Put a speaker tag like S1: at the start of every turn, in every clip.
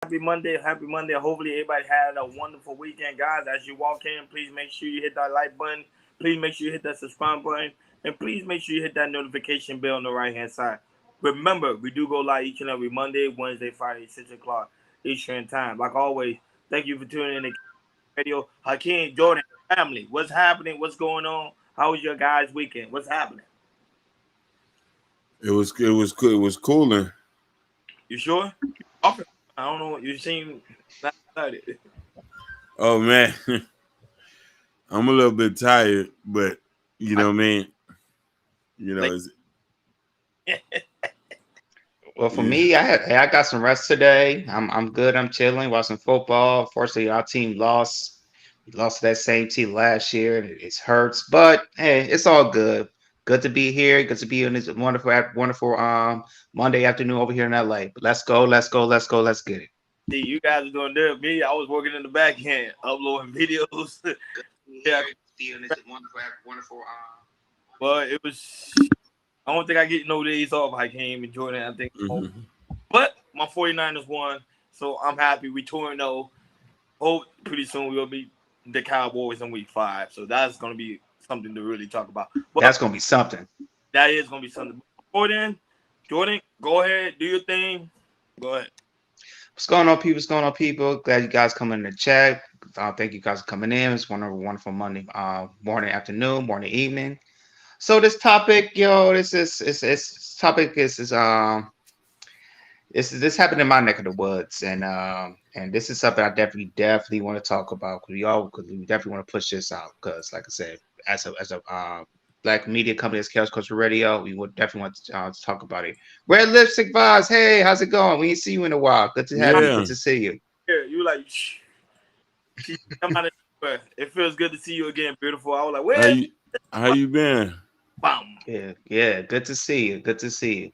S1: Happy Monday. Happy Monday. Hopefully, everybody had a wonderful weekend, guys. As you walk in, please make sure you hit that like button. Please make sure you hit that subscribe button. And please make sure you hit that notification bell on the right hand side. Remember, we do go live each and every Monday, Wednesday, Friday, 6 o'clock Eastern Time. Like always, thank you for tuning in to radio. Hakeem, Jordan, family, what's happening? What's going on? How was your guys' weekend? What's happening?
S2: It was good. It was cooling.
S1: You sure? Okay. I don't know. You seem not excited.
S2: Oh man, I'm a little bit tired, but you
S1: I
S2: know what I mean. You know,
S1: like.
S2: it's,
S3: Well, for
S2: yeah.
S3: me, I got some rest today. I'm good. I'm chilling, watching football. Fortunately, our team lost. We lost to that same team last year, and it hurts. But hey, it's all good. Good to be here. Good to be in this wonderful Monday afternoon over here in LA. But let's go. Let's go. Let's go. Let's get it.
S1: See, you guys are doing good. Me, I was working in the back end, uploading videos. Yeah,
S3: Be in this wonderful.
S1: but it was. I don't think I get no days off. I came and Jordan. I think,
S2: Mhm.
S1: but my 49ers won, so I'm happy. We 2-0. Hope pretty soon we'll beat the Cowboys in Week 5. So that's gonna be something to really talk about. But
S3: That's gonna be something.
S1: that is gonna be something. Before then, Jordan, go ahead, do your thing. Go ahead.
S3: What's going on, people? What's going on, people? Glad you guys coming in the chat. Thank you guys for coming in. It's one wonderful Monday morning, afternoon, morning, evening. So this topic, yo, this topic this happened in my neck of the woods, and this is something I definitely want to talk about because we definitely want to push this out because, like I said, as a black media company as Chaos Culture Radio, we would definitely want to talk about it. Red Lipstick Vibes, hey, how's it going? We ain't see you in a while. Good to have you. Good
S2: Yeah.
S3: to see you.
S1: Yeah, you like. Shh. She come out of nowhere. It feels good to see you again, beautiful. I was like,
S2: How
S1: where's
S2: you how you been?
S1: bam?
S3: Yeah. Good to see you. Good to see you.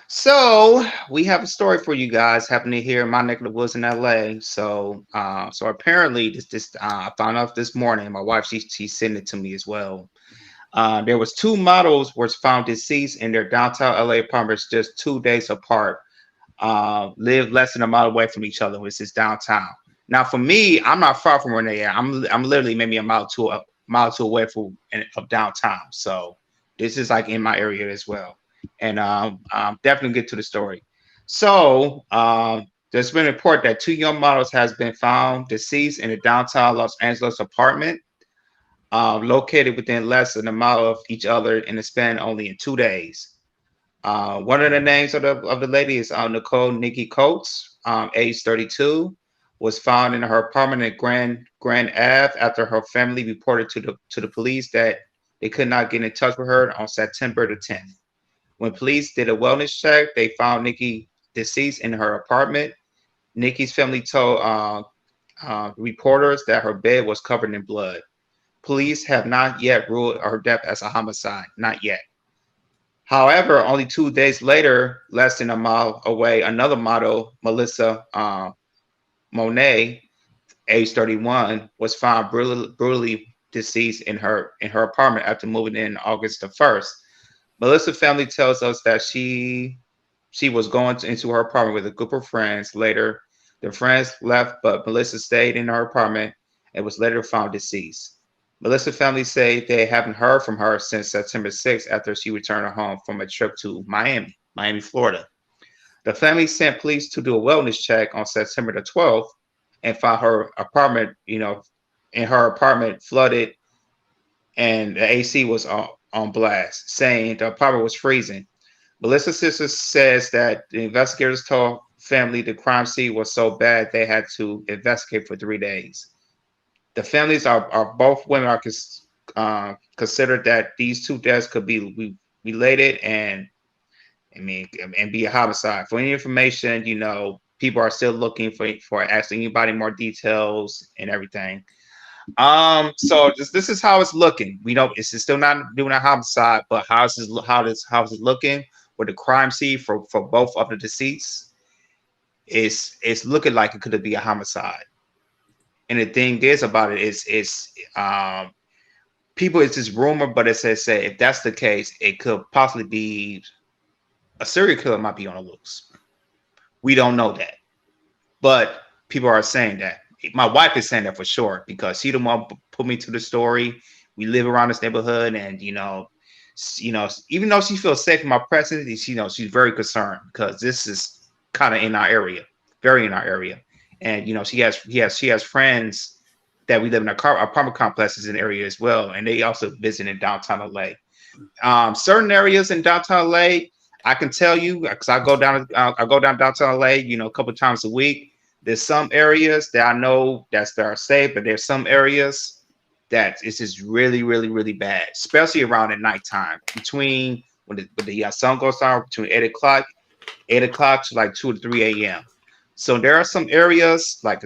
S3: So we have a story for you guys happening here in my neck of the woods in LA. So apparently this I found out this morning. My wife she sent it to me as well. There was two models was found deceased in their downtown LA apartments just 2 days apart. Live less than a mile away from each other, which is downtown. Now for me, I'm not far from where they are. I'm literally maybe a mile or two away of downtown. So this is like in my area as well, and definitely get to the story. So there's been a report that two young models has been found deceased in a downtown Los Angeles apartment, located within less than a mile of each other in a span only in 2 days. One of the names of the lady is Nicole Nikki Coates, age 32, was found in her apartment at Grand Ave after her family reported to the police that they could not get in touch with her on September the 10th. When police did a wellness check, they found Nikki deceased in her apartment. Nikki's family told reporters that her bed was covered in blood. Police have not yet ruled her death as a homicide, not yet. However, only 2 days later, less than a mile away, another model, Melissa Monet, age 31, was found brutally deceased in her apartment after moving in August the 1st. Melissa family tells us that she was going into her apartment with a group of friends. Later, the friends left, but Melissa stayed in her apartment and was later found deceased. Melissa family say they haven't heard from her since September 6th after she returned home from a trip to Miami, Florida. The family sent police to do a wellness check on September the 12th and found her apartment, in her apartment flooded and the AC was on blast, saying the apartment was freezing. Melissa's sister says that the investigators told family the crime scene was so bad they had to investigate for 3 days. The families are both women are considered that these two deaths could be related and I mean and be a homicide. For any information, people are still looking for asking anybody more details and everything. So this is how it's looking. We know it's still not doing a homicide, but how is it looking with the crime scene for both of the deceased? It's looking like it could be a homicide. And the thing is about it is people, it's just rumor, but it says say if that's the case, it could possibly be a serial killer might be on the loose. We don't know that. But people are saying that. My wife is saying that for sure because she the one put me to the story. We live around this neighborhood, and even though she feels safe in my presence, she's very concerned because this is kind of in our area, very in our area, and she has friends that we live in apartment complexes in the area as well, and they also visit in downtown LA. Certain areas in downtown LA, I can tell you because I go down downtown LA, a couple times a week. There's some areas that I know that are safe, but there's some areas that it's just really, really, really bad, especially around at nighttime, between when the sun goes down between 8 o'clock to like 2 to 3 a.m. So there are some areas like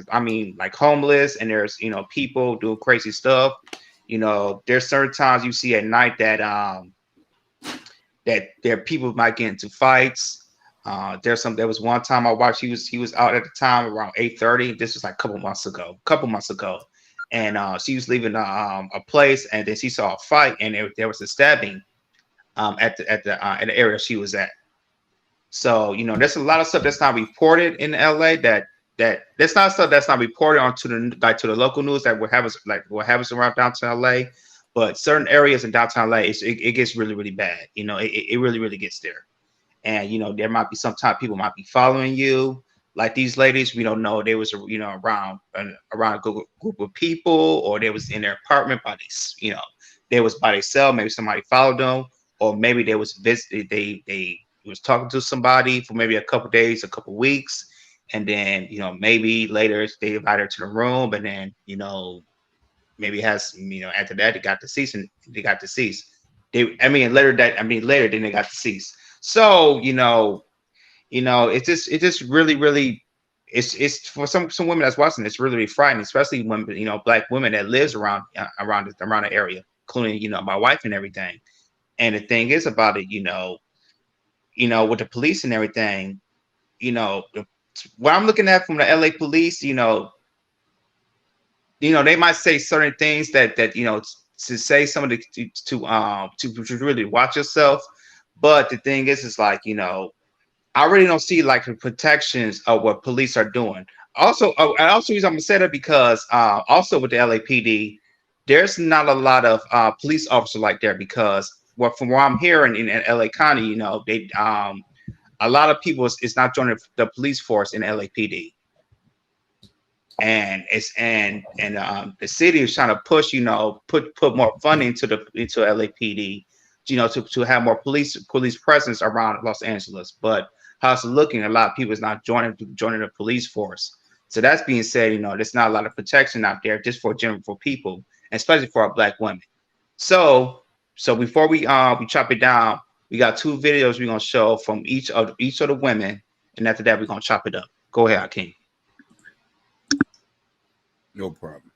S3: homeless, and there's people doing crazy stuff. There's certain times you see at night that there people might get into fights. There was one time I watched, he was out at the time around 8:30. This was like a couple months ago. And she was leaving a place, and then she saw a fight, and there was a stabbing at the area she was at. So there's a lot of stuff that's not reported in LA that's not stuff that's not reported onto to the local news that what happens around downtown LA. But certain areas in downtown LA, it gets really, really bad. It really, really gets there. And there might be sometimes people might be following you, like these ladies. We don't know they was around a group of people, or they was in their apartment they was by themselves. Maybe somebody followed them, or maybe they was they was talking to somebody for maybe a couple days, a couple weeks, and then maybe later they invited her to the room, and then maybe after that they got deceased. Later then they got deceased. So it's just really, really, it's for some women that's watching, it's really, really frightening, especially when Black women that lives around the area, including my wife and everything. And the thing is about it, with the police and everything, what I'm looking at from the LA police, they might say certain things that to say something to really watch yourself. But the thing is like, I really don't see like the protections of what police are doing. Also, I'm gonna say that because also with the LAPD, there's not a lot of police officers like there, because from what I'm hearing in LA County, they a lot of people is not joining the police force in LAPD. And the city is trying to push, put more funding into LAPD, to have more police presence around Los Angeles. But how it's looking, a lot of people is not joining the police force. So that's being said, there's not a lot of protection out there just for people, especially for our Black women. So before we chop it down, we got 2 videos we're gonna show from each of the women, and after that we're gonna chop it up. Go ahead, Akeem.
S2: No problem.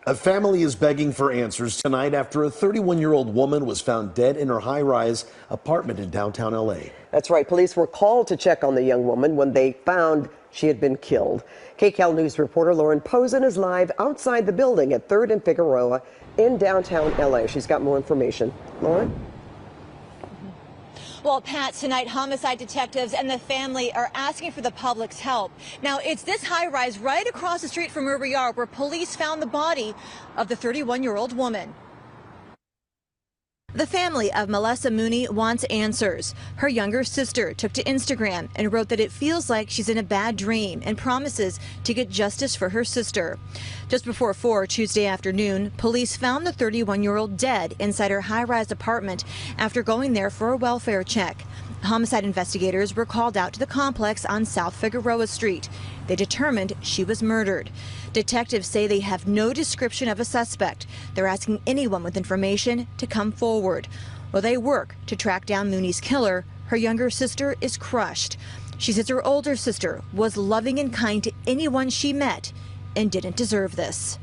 S4: A family is begging for answers tonight after a 31-year-old woman was found dead in her high-rise apartment in downtown LA.
S5: That's right. Police were called to check on the young woman when they found she had been killed. KCAL News reporter Lauren Posen is live outside the building at 3rd and Figueroa in downtown LA. She's got more information. Lauren?
S6: Well, Pat, tonight homicide detectives and the family are asking for the public's help. Now, it's this high-rise right across the street from where we are where police found the body of the 31-year-old woman. The family of Melissa Mooney wants answers. Her younger sister took to Instagram and wrote that it feels like she's in a bad dream and promises to get justice for her sister. Just before 4 Tuesday afternoon, police found the 31-year-old dead inside her high-rise apartment after going there for a welfare check. Homicide investigators were called out to the complex on South Figueroa Street. They determined she was murdered. Detectives say they have no description of a suspect. They're asking anyone with information to come forward. While they work to track down Mooney's killer, her younger sister is crushed. She says her older sister was loving and kind to anyone she met and didn't deserve this.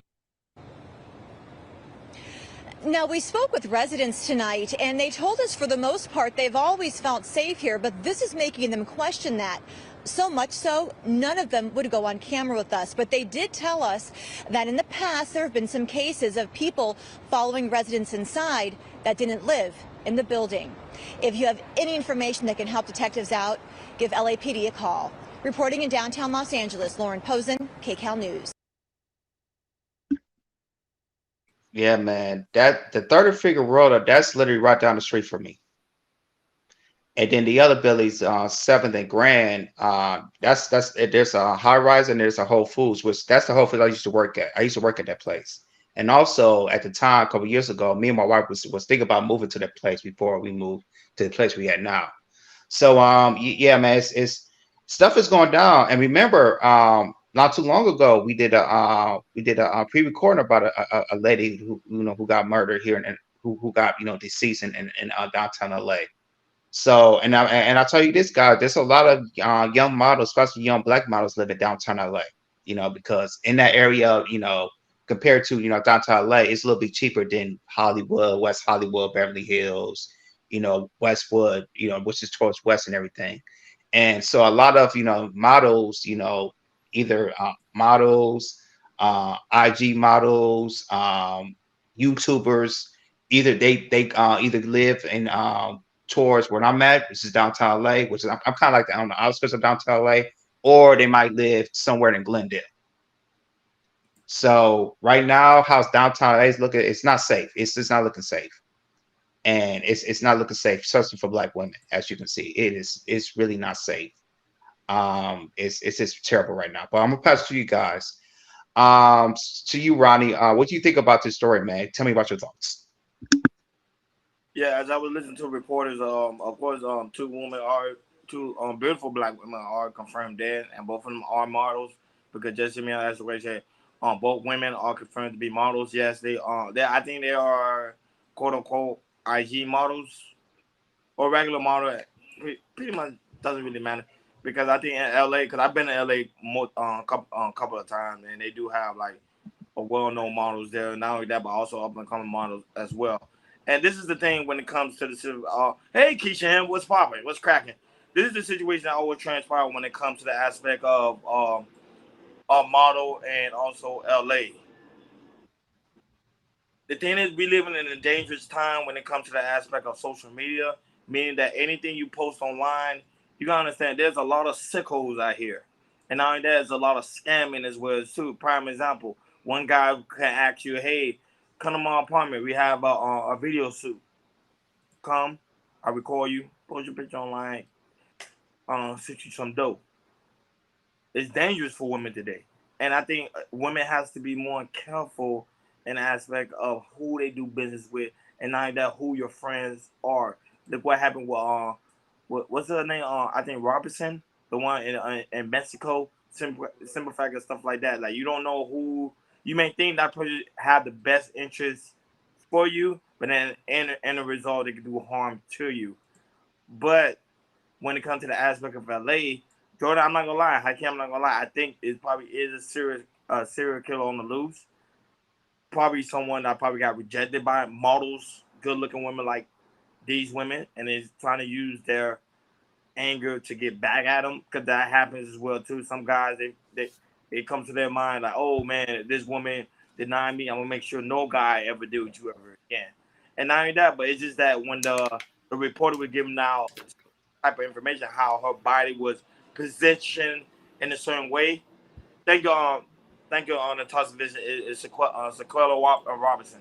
S6: Now, we spoke with residents tonight, and they told us for the most part they've always felt safe here, but this is making them question that. So much so, none of them would go on camera with us, but they did tell us that in the past there have been some cases of people following residents inside that didn't live in the building. If you have any information that can help detectives out, give LAPD a call. Reporting in downtown Los Angeles, Lauren Posen, KCAL News.
S3: Yeah, man. That the 30 Figueroa, that's literally right down the street from me. And then the other Billy's 7th and Grand, that's there's a high rise and there's a Whole Foods, which that's the Whole Foods I used to work at. I used to work at that place. And also at the time, a couple years ago, me and my wife was thinking about moving to that place before we moved to the place we at now. So yeah, man, it's stuff is going down. And remember, not too long ago, we did a pre-recording about a lady who got murdered here and who got deceased in downtown LA. So and I'll tell you this, guy, there's a lot of young models, especially young black models, live in downtown LA. Because in that area, compared to downtown LA, it's a little bit cheaper than Hollywood, West Hollywood, Beverly Hills, Westwood, which is towards West and everything. And so a lot of models, either models, IG models, YouTubers, either they either live in towards where I'm at, which is downtown LA, which is I'm kind of like on the outskirts of downtown LA, or they might live somewhere in Glendale. So right now, how's downtown LA is looking? It's not safe. It's just not looking safe, and it's not looking safe, especially for black women. As you can see, it's really not safe. It's just terrible right now. But I'm gonna pass it to you guys. To you, Ronnie. What do you think about this story, man? Tell me about your thoughts.
S1: Yeah, as I was listening to reporters, of course, two beautiful black women are confirmed dead, and both of them are models. Because just me, as the way said, both women are confirmed to be models. Yes, I think they are quote unquote IG models or regular model. Pretty much doesn't really matter because I think in LA, because I've been to LA couple of times, and they do have like a well-known models there. Not only that, but also up-and-coming models as well. And this is the thing when it comes to the hey Keisha, what's popping? What's cracking? This is the situation that always transpires when it comes to the aspect of a model and also LA. The thing is, we living in a dangerous time when it comes to the aspect of social media, meaning that anything you post online, you gotta understand there's a lot of sickos out here, and now there's a lot of scamming as well too. Prime example, one guy can ask you, "Hey, come to my apartment. We have a video shoot. Come, I record you, post your picture online, send you some dope." It's dangerous for women today, and I think women has to be more careful in the aspect of who they do business with, and not that who your friends are. Look what happened with what's her name? I think Robertson, the one in Mexico, simple fact and stuff like that. Like you don't know who you may think that person have the best interest for you, but then in the result, it can do harm to you. But when it comes to the aspect of LA, Jordan, I'm not gonna lie, Hakeem, I'm not gonna lie. I think it probably is a serial killer on the loose. Probably someone that probably got rejected by models, good looking women like these women, and is trying to use their anger to get back at them, because that happens as well too. Some guys it comes to their mind like, oh man, this woman denied me. I'm gonna make sure no guy ever do with you ever again. And not only that, but it's just that when the reporter was giving out type of information, how her body was positioned in a certain way. Thank you, on the toss vision is Sequela Robinson.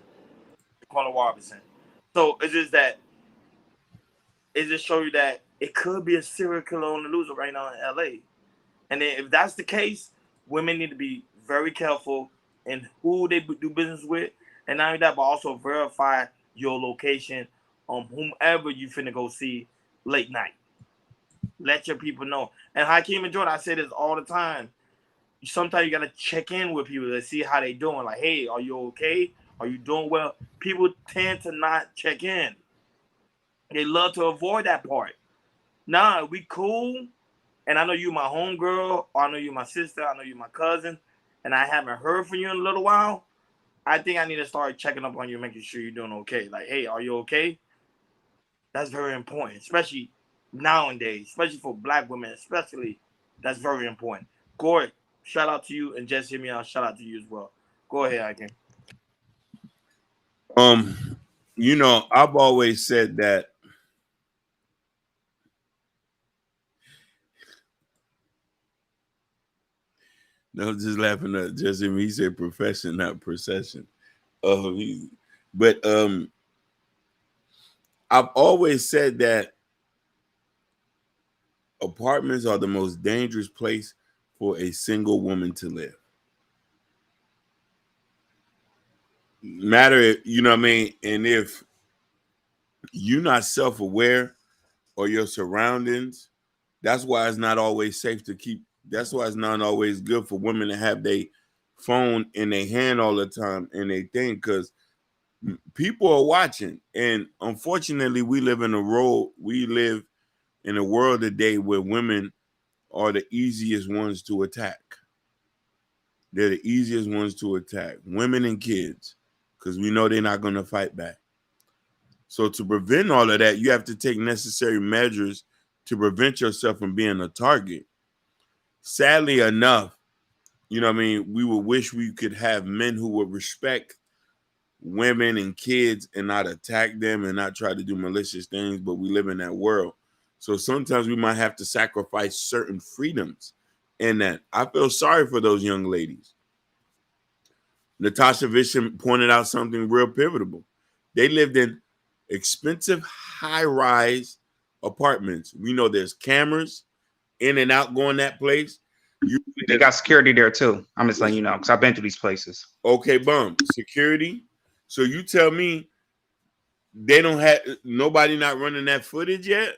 S1: Sequela Robinson. So it's just that it just show you that it could be a serial killer on the loose right now in LA. And then if that's the case, women need to be very careful in who they do business with, and not only that, but also verify your location on whomever you finna go see late night. Let your people know. And Hakeem and Jordan, I say this all the time. Sometimes you gotta check in with people to see how they doing. Like, hey, are you okay? Are you doing well? People tend to not check in. They love to avoid that part. Nah, we cool. And I know you my homegirl, or I know you my sister, I know you my cousin, and I haven't heard from you in a little while. I think I need to start checking up on you, making sure you're doing okay. Like, hey, are you okay? That's very important, especially nowadays, especially for Black women, especially. That's very important. Corey, shout out to you, and just hear me out. Shout out to you as well. Go ahead, Iken.
S2: You know, I've always said that no, just laughing at just him. He said profession, not procession. But I've always said that apartments are the most dangerous place for a single woman to live. Matter, you know what I mean? And if you're not self-aware or your surroundings, that's why it's not always safe to keep. That's why it's not always good for women to have their phone in their hand all the time and they think, because people are watching. And unfortunately, we live in a world today where women are the easiest ones to attack. They're the easiest ones to attack, women and kids, because we know they're not going to fight back. So to prevent all of that, you have to take necessary measures to prevent yourself from being a target. Sadly enough, you know what I mean, we would wish we could have men who would respect women and kids and not attack them and not try to do malicious things, but we live in that world. So sometimes we might have to sacrifice certain freedoms in that. I feel sorry for those young ladies. Natasha Vishon pointed out something real pivotal. They lived in expensive high-rise apartments. We know there's cameras in and out going that place.
S3: They got security there too. I'm just letting you know, because I've been to these places.
S2: Okay, bum. Security. So you tell me they don't have nobody not running that footage yet?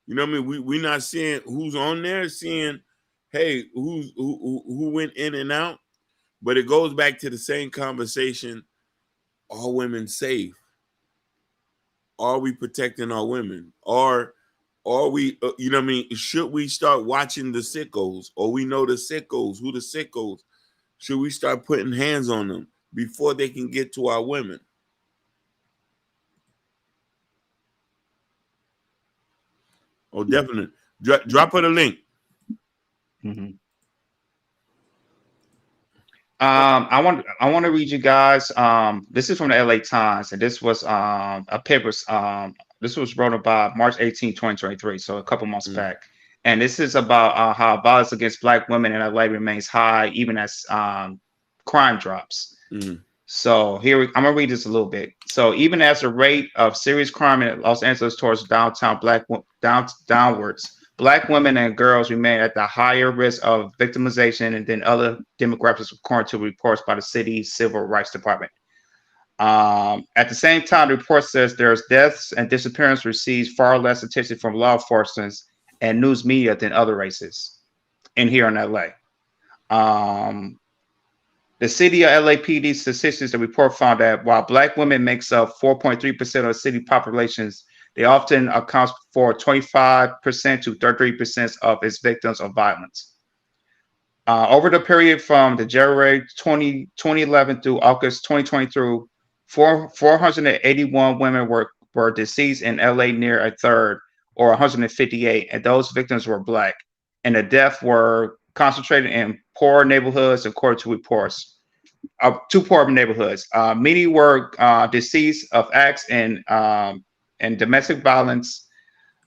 S2: You know what I mean? We're not seeing who's on there, seeing, hey, who went in and out. But it goes back to the same conversation. Are women safe? Are we protecting our women? Are we, you know what I mean? Should we start watching the sickos? Or we know the sickos, who the sickos? Should we start putting hands on them before they can get to our women? Oh, definitely. Drop her the link.
S3: Mm-hmm. I want to read you guys. This is from the LA Times, and this was a paper. This was written by March 18, 2023, so a couple months back. And this is about how violence against Black women in LA remains high, even as crime drops. So I'm gonna read this a little bit. So even as the rate of serious crime in Los Angeles towards downtown downwards, Black women and girls remain at the higher risk of victimization than other demographics, according to reports by the city's Civil Rights Department. At the same time, the report says there's deaths and disappearance receives far less attention from law enforcement and news media than other races in here in LA. The city of LAPD statistics, the report found that while Black women makes up 4.3% of the city populations, they often account for 25% to 33% of its victims of violence. Over the period from the January 2011 through August 2022, 481 women were deceased in LA, near a third, or 158, and those victims were Black. And the deaths were concentrated in poor neighborhoods, according to reports. Two poor neighborhoods. Many were deceased of acts and domestic violence.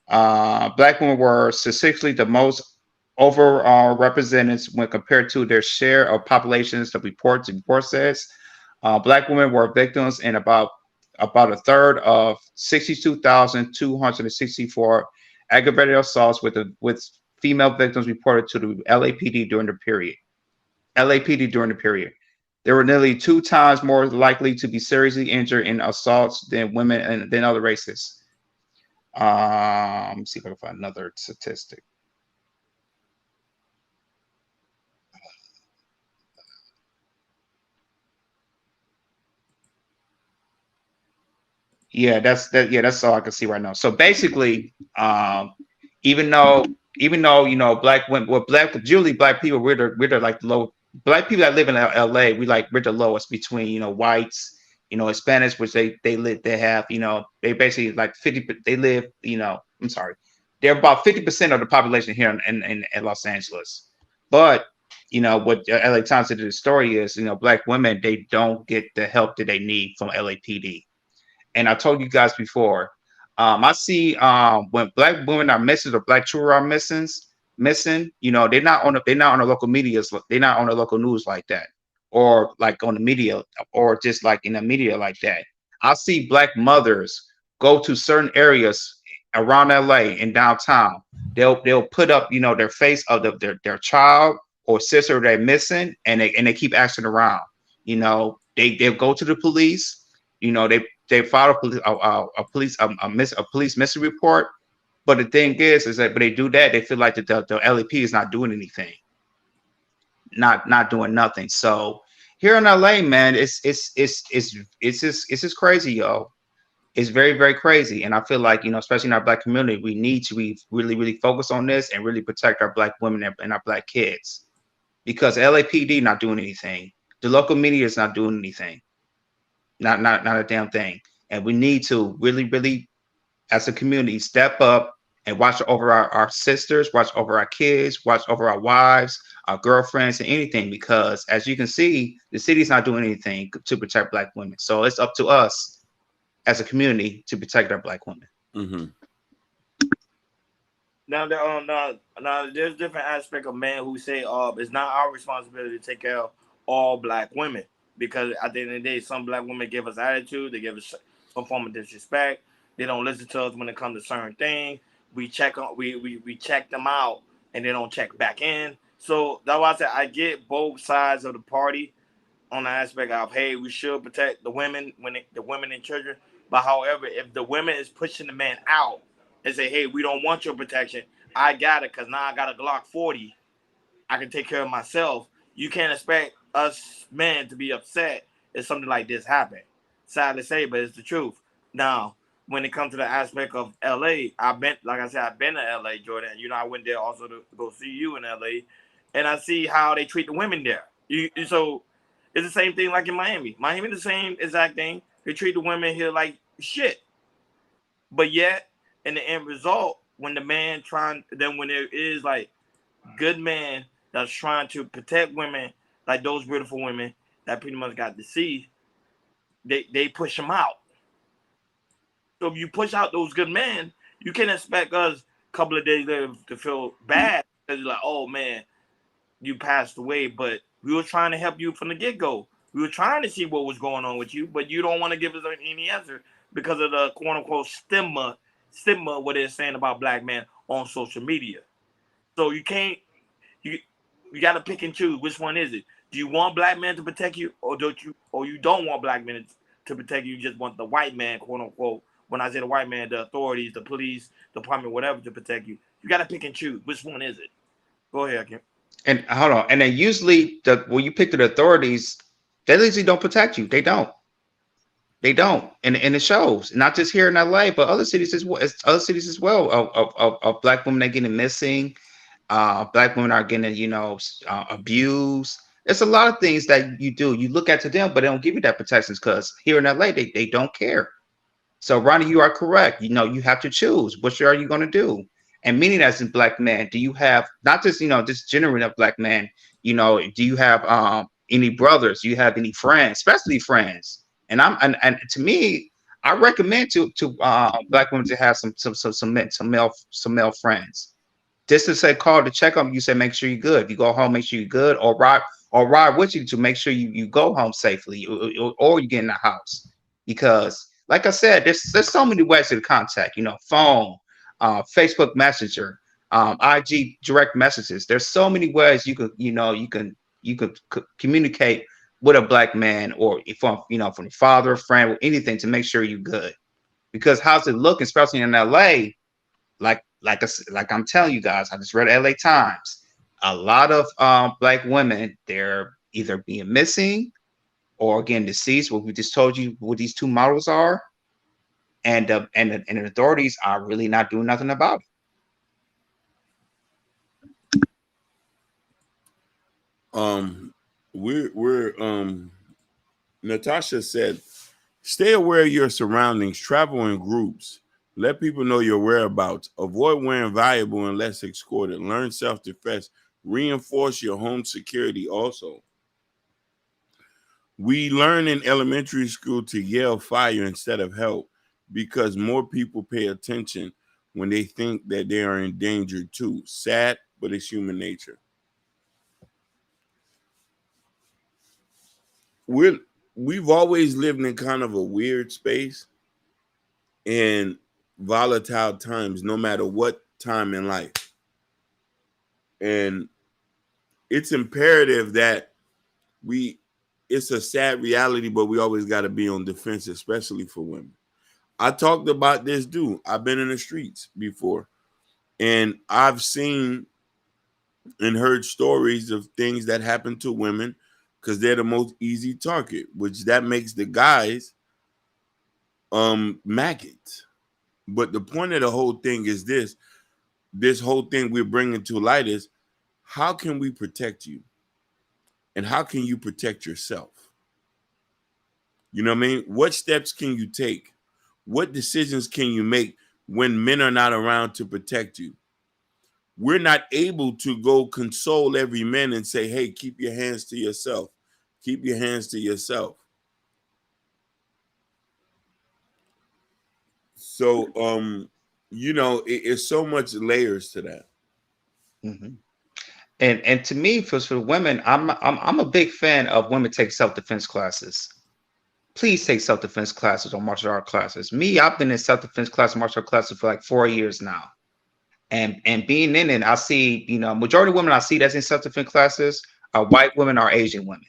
S3: Black women were statistically the most overall represented when compared to their share of populations. The report says Black women were victims in about a third of 62,264 aggravated assaults, with female victims reported to the LAPD during the period. They were nearly 2 times more likely to be seriously injured in assaults than women and than other races. Let me see if I can find another statistic. Yeah, that's all I can see right now. So basically, even though you know, Black women, Julie, Black people, we're like the black people that live in LA, we're the lowest between, you know, whites, you know, Hispanics, which they have, you know, they basically like 50, they live, you know, I'm sorry, they're about 50% of the population here in Los Angeles. But you know what LA Times did the story is, you know, black women, they don't get the help that they need from LAPD. And I told you guys before, I see when black women are missing or black children are missing, you know, they're not on the local media, they're not on the local news like that, or like on the media, or just like in the media like that. I see black mothers go to certain areas around LA in downtown. They'll put up, you know, their face of their child or sister they're missing, and they keep asking around. You know, they'll go to the police. You know, they filed a police missing report. But the thing is that but they do that, they feel like the LAP is not doing anything, not doing nothing. So here in LA, man, it's just crazy, yo. It's very, very crazy. And I feel like, you know, especially in our black community, we need to be really, really focused on this and really protect our black women and our black kids, because LAPD not doing anything. The local media is not doing anything. Not a damn thing. And we need to really, really, as a community, step up and watch over our sisters, watch over our kids, watch over our wives, our girlfriends, and anything, because as you can see, the city's not doing anything to protect black women. So it's up to us as a community to protect our black women.
S2: Mm-hmm.
S1: Now there's different aspect of men who say, it's not our responsibility to take care of all black women, because at the end of the day, some black women give us attitude, they give us some form of disrespect, they don't listen to us when it comes to certain things. We check them out, and they don't check back in. So that's why I said I get both sides of the party on the aspect of, hey, we should protect the women the women and children. But however, if the women is pushing the man out and say, hey, we don't want your protection, I got it, because now I got a Glock 40, I can take care of myself. You can't expect us men to be upset if something like this happen. Sad to say, but it's the truth. Now, when it comes to the aspect of LA, I've been to LA, Jordan. You know, I went there also to go see you in LA, and I see how they treat the women there. So it's the same thing like in Miami. Miami, the same exact thing. They treat the women here like shit. But yet, in the end result, when the man when there is like good man that's trying to protect women, like those beautiful women that pretty much got deceased, they push them out. So if you push out those good men, you can't expect us a couple of days later to feel bad, because you're like, oh man, you passed away, but we were trying to help you from the get-go. We were trying to see what was going on with you, but you don't want to give us any answer because of the quote-unquote stigma what they're saying about black men on social media. So you can't, you got to pick and choose. Which one is it? Do you want black men to protect you, or you don't want black men to protect you? You just want the white man, quote-unquote. When I say the white man, the authorities, the police department, whatever, to protect you. You got to pick and choose. Which one is it? Go ahead, Kim.
S3: And hold on. And then usually when you pick the authorities, they usually don't protect you. They don't. They don't. And it shows. Not just here in LA, but other cities as well. Of black women that getting missing. Black women are getting, you know, abused. There's a lot of things that you do. You look at to them, but they don't give you that protection, because here in LA, they don't care. So Ronnie, you are correct. You know, you have to choose. What are you going to do? And meaning as a black man, do you have not just, you know, just generally a black man, you know, do you have any brothers? Do you have any friends, especially friends? And and to me, I recommend to black women to have some male friends. Just to say, call to check on you, say make sure you're good. You go home, make sure you're good, or ride with you to make sure you go home safely, or you get in the house. Because like I said, there's so many ways to contact, you know, phone, Facebook Messenger, IG direct messages. There's so many ways you can communicate with a black man, or from a father, friend, or anything, to make sure you're good. Because how's it look, especially in LA? Like I'm telling you guys, I just read LA Times. A lot of black women, they're either being missing or again deceased. What we just told you what these two models are, and the authorities are really not doing nothing about it.
S2: Natasha said, stay aware of your surroundings, travel in groups, let people know your whereabouts, avoid wearing valuable unless escorted, learn self-defense, reinforce your home security also. We learn in elementary school to yell fire instead of help because more people pay attention when they think that they are in danger too. Sad, but it's human nature. We've always lived in kind of a weird space and volatile times, no matter what time in life. And it's imperative that it's a sad reality, but we always got to be on defense, especially for women. I talked about this, dude. I've been in the streets before, and I've seen and heard stories of things that happen to women because they're the most easy target, which that makes the guys maggots. But the point of the whole thing is this whole thing we're bringing to light is, how can we protect you? And how can you protect yourself? You know what I mean? What steps can you take? What decisions can you make when men are not around to protect you? We're not able to go console every man and say, hey, keep your hands to yourself. Keep your hands to yourself. So, it's so much layers to that.
S3: Mm-hmm. And to me, for women, I'm a big fan of women take self-defense classes. Please take self-defense classes or martial art classes. Me, I've been in self-defense classes, martial art classes for like 4 years now. And being in it, I see, majority of women I see that's in self-defense classes are white women or Asian women.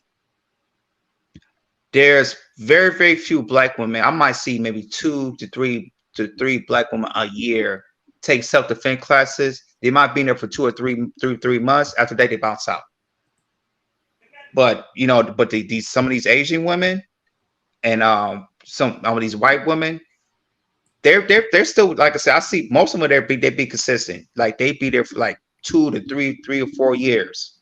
S3: There's very, very few black women. I might see maybe 2 to 3 black women a year take self-defense classes. They might be in there for 2 or 3 months. After that, they bounce out. But some of these Asian women and some of these white women, they're still, like I said, I see most of them they be consistent. Like they be there for like 2 to 3 or 4 years.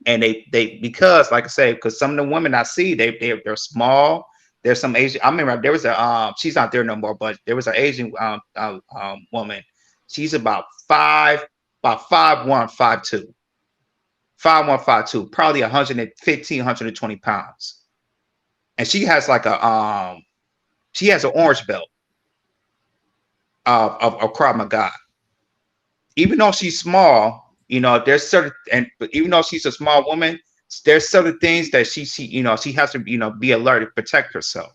S3: And they because, like I say, because some of the women I see, they're small. There's some Asian. I remember there was she's not there no more, but there was an Asian woman. She's about 5'1", 5'2", 5'1", 5'2", probably 115, 120 pounds. And she has like she has an orange belt of Krav Maga. Even though she's small, there's certain, but even though she's a small woman, there's certain things that she has to, be alert to protect herself.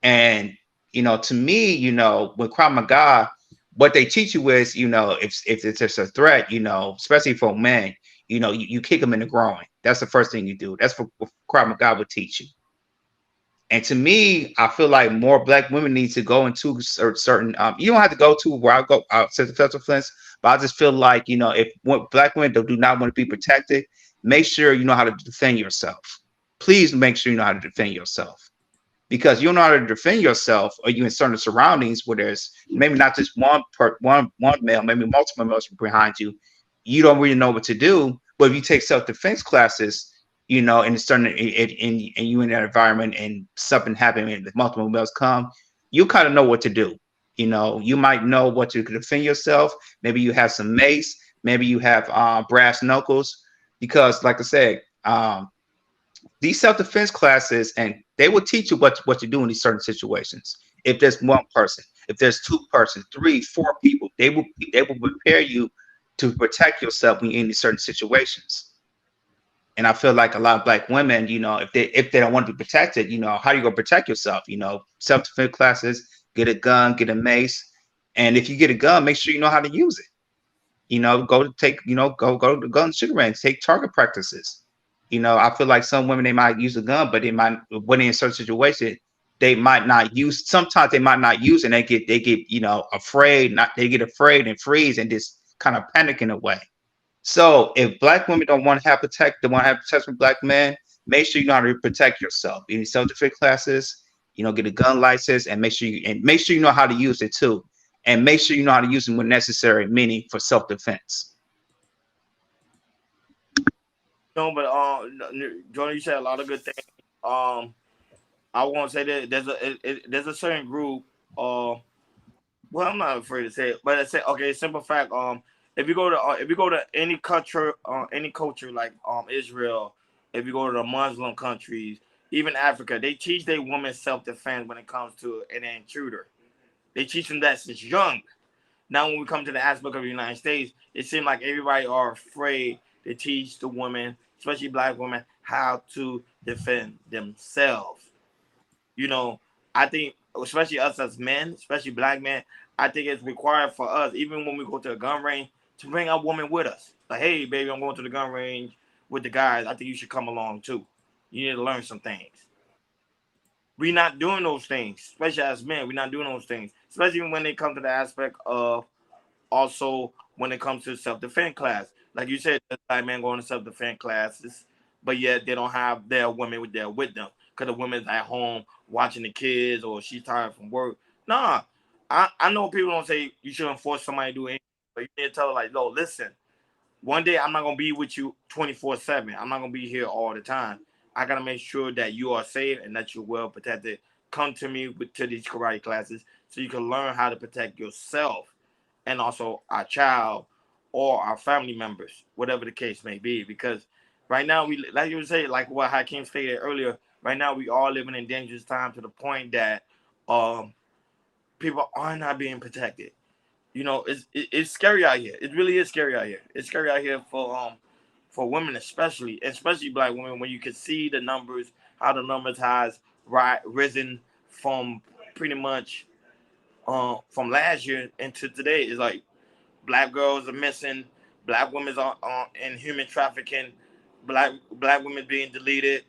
S3: And, to me, with Krav Maga, what they teach you is, if it's a threat, especially for men, you kick them in the groin. That's the first thing you do. That's what Krav Maga would teach you. And to me, I feel like more black women need to go into certain, you don't have to go to where I go to the self-defense, but I just feel like, if black women do not want to be protected, make sure you know how to defend yourself. Please make sure you know how to defend yourself. Because you don't know how to defend yourself, or you in certain surroundings where there's maybe not just one male, maybe multiple males behind you. You don't really know what to do. But if you take self-defense classes, in a certain and you in that environment and something happening and multiple males come, you kind of know what to do. You might know what to defend yourself. Maybe you have some mace. Maybe you have brass knuckles. Because, like I said, these self-defense classes, and they will teach you what to do in these certain situations. If there's one person, if there's 2 persons, 3, 4 people, they will prepare you to protect yourself when you're in these certain situations. And I feel like a lot of black women, if they don't want to be protected, how are you going to protect yourself? Self-defense classes, get a gun, get a mace. And if you get a gun, make sure you know how to use it. Go to the gun shooting range, take target practices. I feel like some women, they might use a gun, but when in a certain situation, they might not use, sometimes they might not use, and they get afraid, they get afraid and freeze and just kind of panic in a way. So if black women don't want to have protection from black men, make sure you know how to protect yourself. In self-defense classes, get a gun license, and make sure you know how to use it too. And make sure you know how to use it when necessary, meaning for self-defense.
S1: No, but Jordan, you said a lot of good things. I want to say that there's a certain group. Well, I'm not afraid to say it, but I say okay. Simple fact. If you go to any culture like Israel, if you go to the Muslim countries, even Africa, they teach their women self defense when it comes to an intruder. They teach them that since young. Now, when we come to the aspect of the United States, it seems like everybody are afraid to teach the women, especially black women, how to defend themselves. You know, I think, especially us as men, especially black men, I think it's required for us, even when we go to a gun range, to bring our woman with us. Like, hey, baby, I'm going to the gun range with the guys. I think you should come along too. You need to learn some things. We're not doing those things, especially as men. We're not doing those things, especially when they come to the aspect of also when it comes to self-defense class. Like you said, the black men going to self-defense classes, but yet they don't have their women there with them because the women's at home watching the kids or she's tired from work. Nah, I know people don't say you shouldn't force somebody to do anything, but you need to tell her like, no, listen, one day I'm not gonna be with you 24/7. I'm not gonna be here all the time. I gotta make sure that you are safe and that you're well protected. Come to me to these karate classes so you can learn how to protect yourself and also our child or our family members, whatever the case may be. Because right now we, like you say, like what Hakeem stated earlier, right now we are living in dangerous times to the point that um people are not being protected. You know, it's scary out here. It really is scary out here. It's scary out here for women, especially black women, when you can see the numbers, how the numbers has risen from pretty much from last year into today. Is like black girls are missing, black women are in human trafficking, black women being deleted.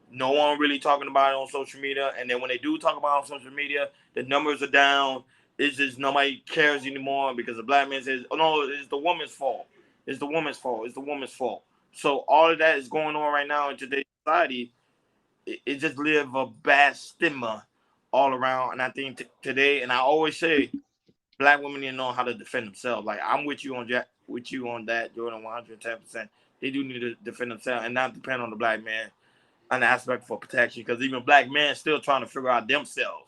S1: No one really talking about it on social media, and then when they do talk about it on social media, the numbers are down. It's just nobody cares anymore because the black man says, "Oh no, it's the woman's fault. It's the woman's fault. It's the woman's fault." So all of that is going on right now in today's society. It just live a bad stigma all around, and I think today, and I always say, black women need to know how to defend themselves. Like I'm with you on that, Jordan, 110%. They do need to defend themselves and not depend on the black man an aspect for protection. Because even black men still trying to figure out themselves,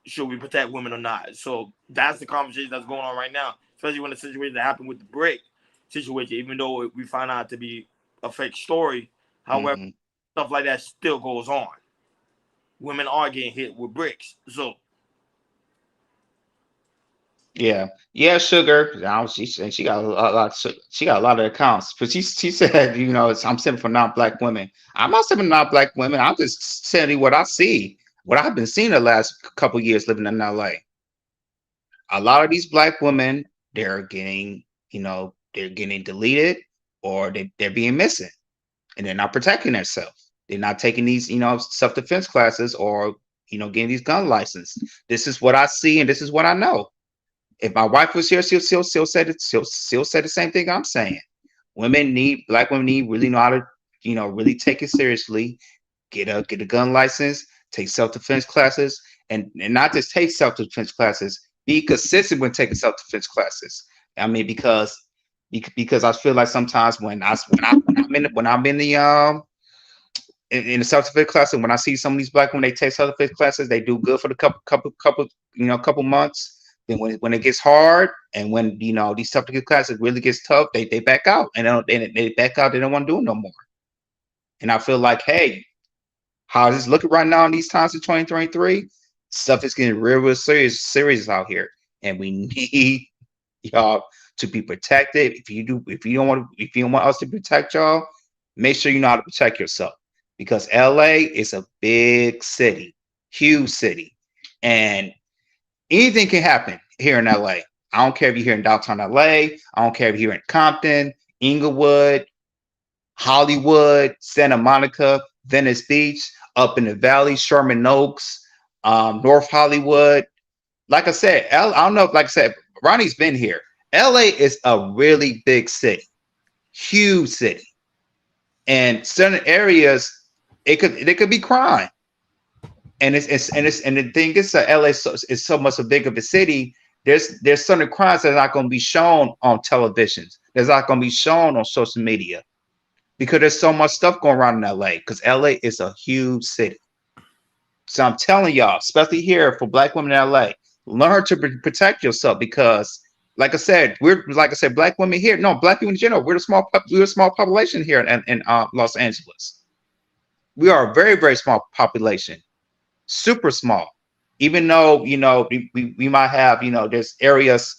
S1: should we protect women or not? So that's the conversation that's going on right now, especially when the situation that happened with the brick situation. Even though we find out to be a fake story, however, stuff like that still goes on. Women are getting hit with bricks. So
S3: yeah, Sugar. Now she got a lot. She got a lot of accounts, but she said, I'm simping for non-black women. I'm not simping for non-black women. I'm just telling you what I see, what I've been seeing the last couple years living in LA. A lot of these black women, they're getting, they're getting deleted or they're being missing, and they're not protecting themselves. They're not taking these, self-defense classes or, getting these gun license. This is what I see, and this is what I know. If my wife was here, she'll say the same thing I'm saying. Black women need really know how to, really take it seriously. Get a gun license, take self-defense classes, and not just take self-defense classes. Be consistent when taking self-defense classes. I mean, because I feel like sometimes when I'm in the self-defense class, and when I see some of these black women, they take self-defense classes, they do good for the couple months. Then when it gets hard, and when these self-defense classes really gets tough, they back out, and they back out. They don't want to do it no more. And I feel like, hey, how is this looking right now in these times of 2023? Stuff is getting real serious out here, and we need y'all to be protected. If you don't want us to protect y'all, make sure you know how to protect yourself, because LA is a big city, huge city, and anything can happen here in LA. I don't care if you're here in downtown LA. I don't care if you're in Compton, Inglewood, Hollywood, Santa Monica, Venice Beach, up in the Valley, Sherman Oaks, North Hollywood. Like I said, I don't know. Like I said, Ronnie's been here. LA is a really big city, huge city, and certain areas it could be crime. And the thing is that LA is so much a big of a city. There's certain crimes that are not going to be shown on televisions. There's not going to be shown on social media. because there's so much stuff going around in LA. Because LA is a huge city. So I'm telling y'all, especially here for Black women in LA, learn to protect yourself because, like I said, Black women here. No, Black people in general. We're a small population here in Los Angeles. We are a very, very small population, super small. Even though we might have there's areas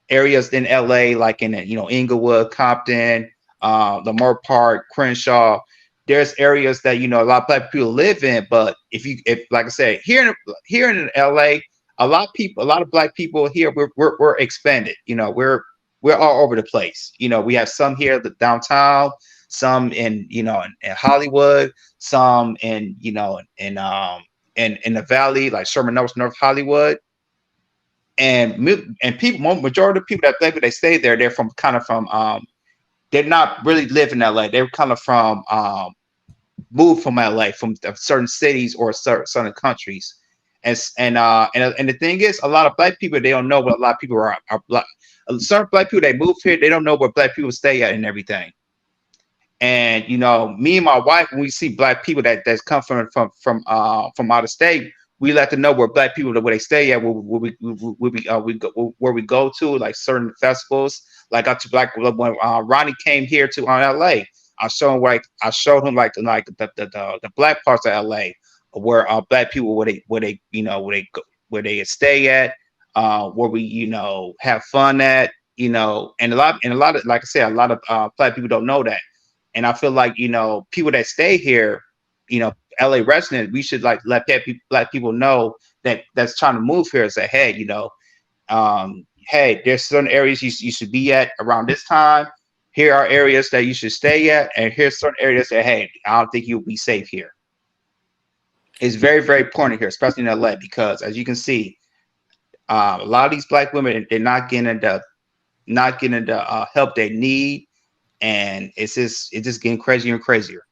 S3: in LA like in Inglewood, Compton, Lamar Park, Crenshaw. There's areas that a lot of Black people live in, but if like I said, here in LA, a lot of Black people here we're expanded. We're all over the place. We have some here the downtown, some in Hollywood, some in the valley, like Sherman Oaks, North Hollywood, and majority of the people they stay there, they're they're not really live in LA. They're kind of moved from LA, from certain cities or certain countries, and the thing is, a lot of Black people, they don't know what a lot of people are Black. Certain Black people, they move here, they don't know where Black people stay at and everything. And me and my wife, when we see Black people that's come from out of state, we let them know where Black people where they stay at, where we go to, like certain festivals. Like out to when Ronnie came here to LA, I showed him like the Black parts of LA where Black people where they stay at, where we have fun at, and a lot of, like I said, a lot of Black people don't know that. And I feel like, people that stay here, LA residents, we should like let Black people know that's trying to move here and say, hey, hey, there's certain areas you should be at around this time. Here are areas that you should stay at, and here's certain areas that, hey, I don't think you'll be safe here. It's very, very important here, especially in LA, because as you can see, a lot of these Black women, they're not getting the help they need. And it's just getting crazier and crazier.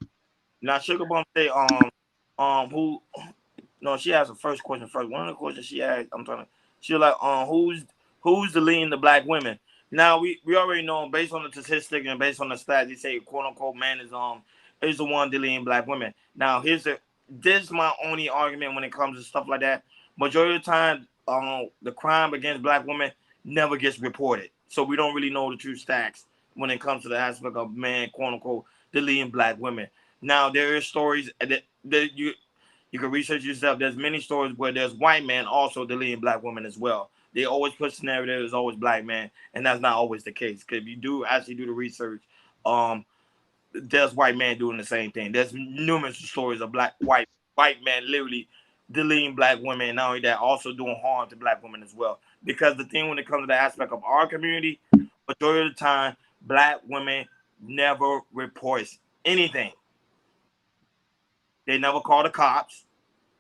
S1: Now, Sugar Bum say, who? No, she asked the first question first. One of the questions she asked, she was like, who's the leading the Black women? Now we already know based on the statistic and based on the stats, they say quote unquote man is the one leading Black women. Now this is my only argument when it comes to stuff like that. Majority of the time, the crime against Black women never gets reported, so we don't really know the true stats when it comes to the aspect of man, quote unquote, deleting Black women. Now there is stories that you can research yourself. There's many stories where there's white men also deleting Black women as well. They always push the narrative is always Black man, and that's not always the case. Because if you do actually do the research, there's white men doing the same thing. There's numerous stories of white men literally deleting Black women, and not only that, also doing harm to Black women as well. Because the thing when it comes to the aspect of our community, majority of the time, Black women never reports anything. They never call the cops.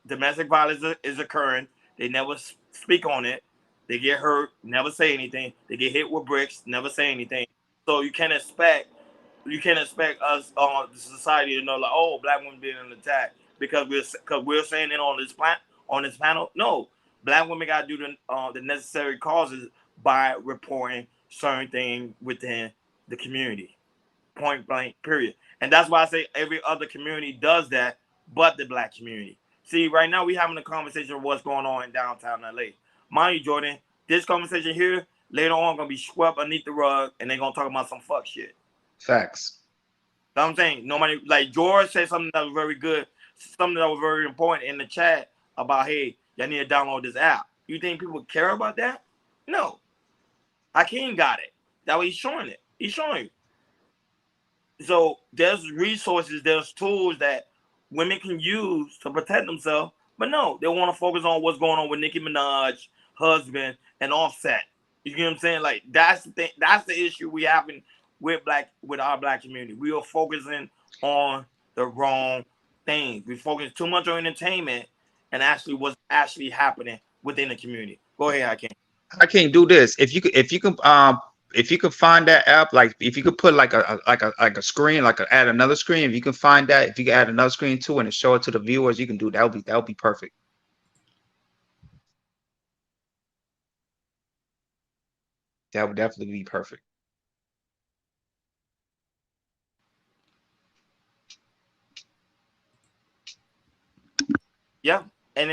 S1: Domestic violence is occurring. They never speak on it. They get hurt, never say anything. They get hit with bricks, never say anything. So you can't expect us the society to know like, oh, Black women being attacked because we're saying it on this panel. No, Black women got to do the necessary causes by reporting certain things within the community. Point blank, period. And that's why I say every other community does that, but the Black community. See, right now we having a conversation of what's going on in downtown LA. Mind you, Jordan, this conversation here later on gonna be swept underneath the rug, and they're gonna talk about some fuck shit.
S3: Facts.
S1: You know what I'm saying? Nobody, like George said something that was very good, something that was very important in the chat about, hey, y'all need to download this app. You think people care about that? No. Hakeem got it. That way he's showing it. He's showing you. So there's resources, there's tools that women can use to protect themselves, but no, they want to focus on what's going on with Nicki Minaj, husband, and Offset. You get what I'm saying? Like that's the thing. That's the issue we having with our Black community. We are focusing on the wrong things. We focus too much on entertainment and actually what's actually happening within the community. Go ahead,
S3: I can't do this. If you can find that app, like if you could put like a screen, add another screen, if you can find that, if you can add another screen too and show it to the viewers, you can do that. That would be perfect. That would definitely be perfect.
S1: Yeah, and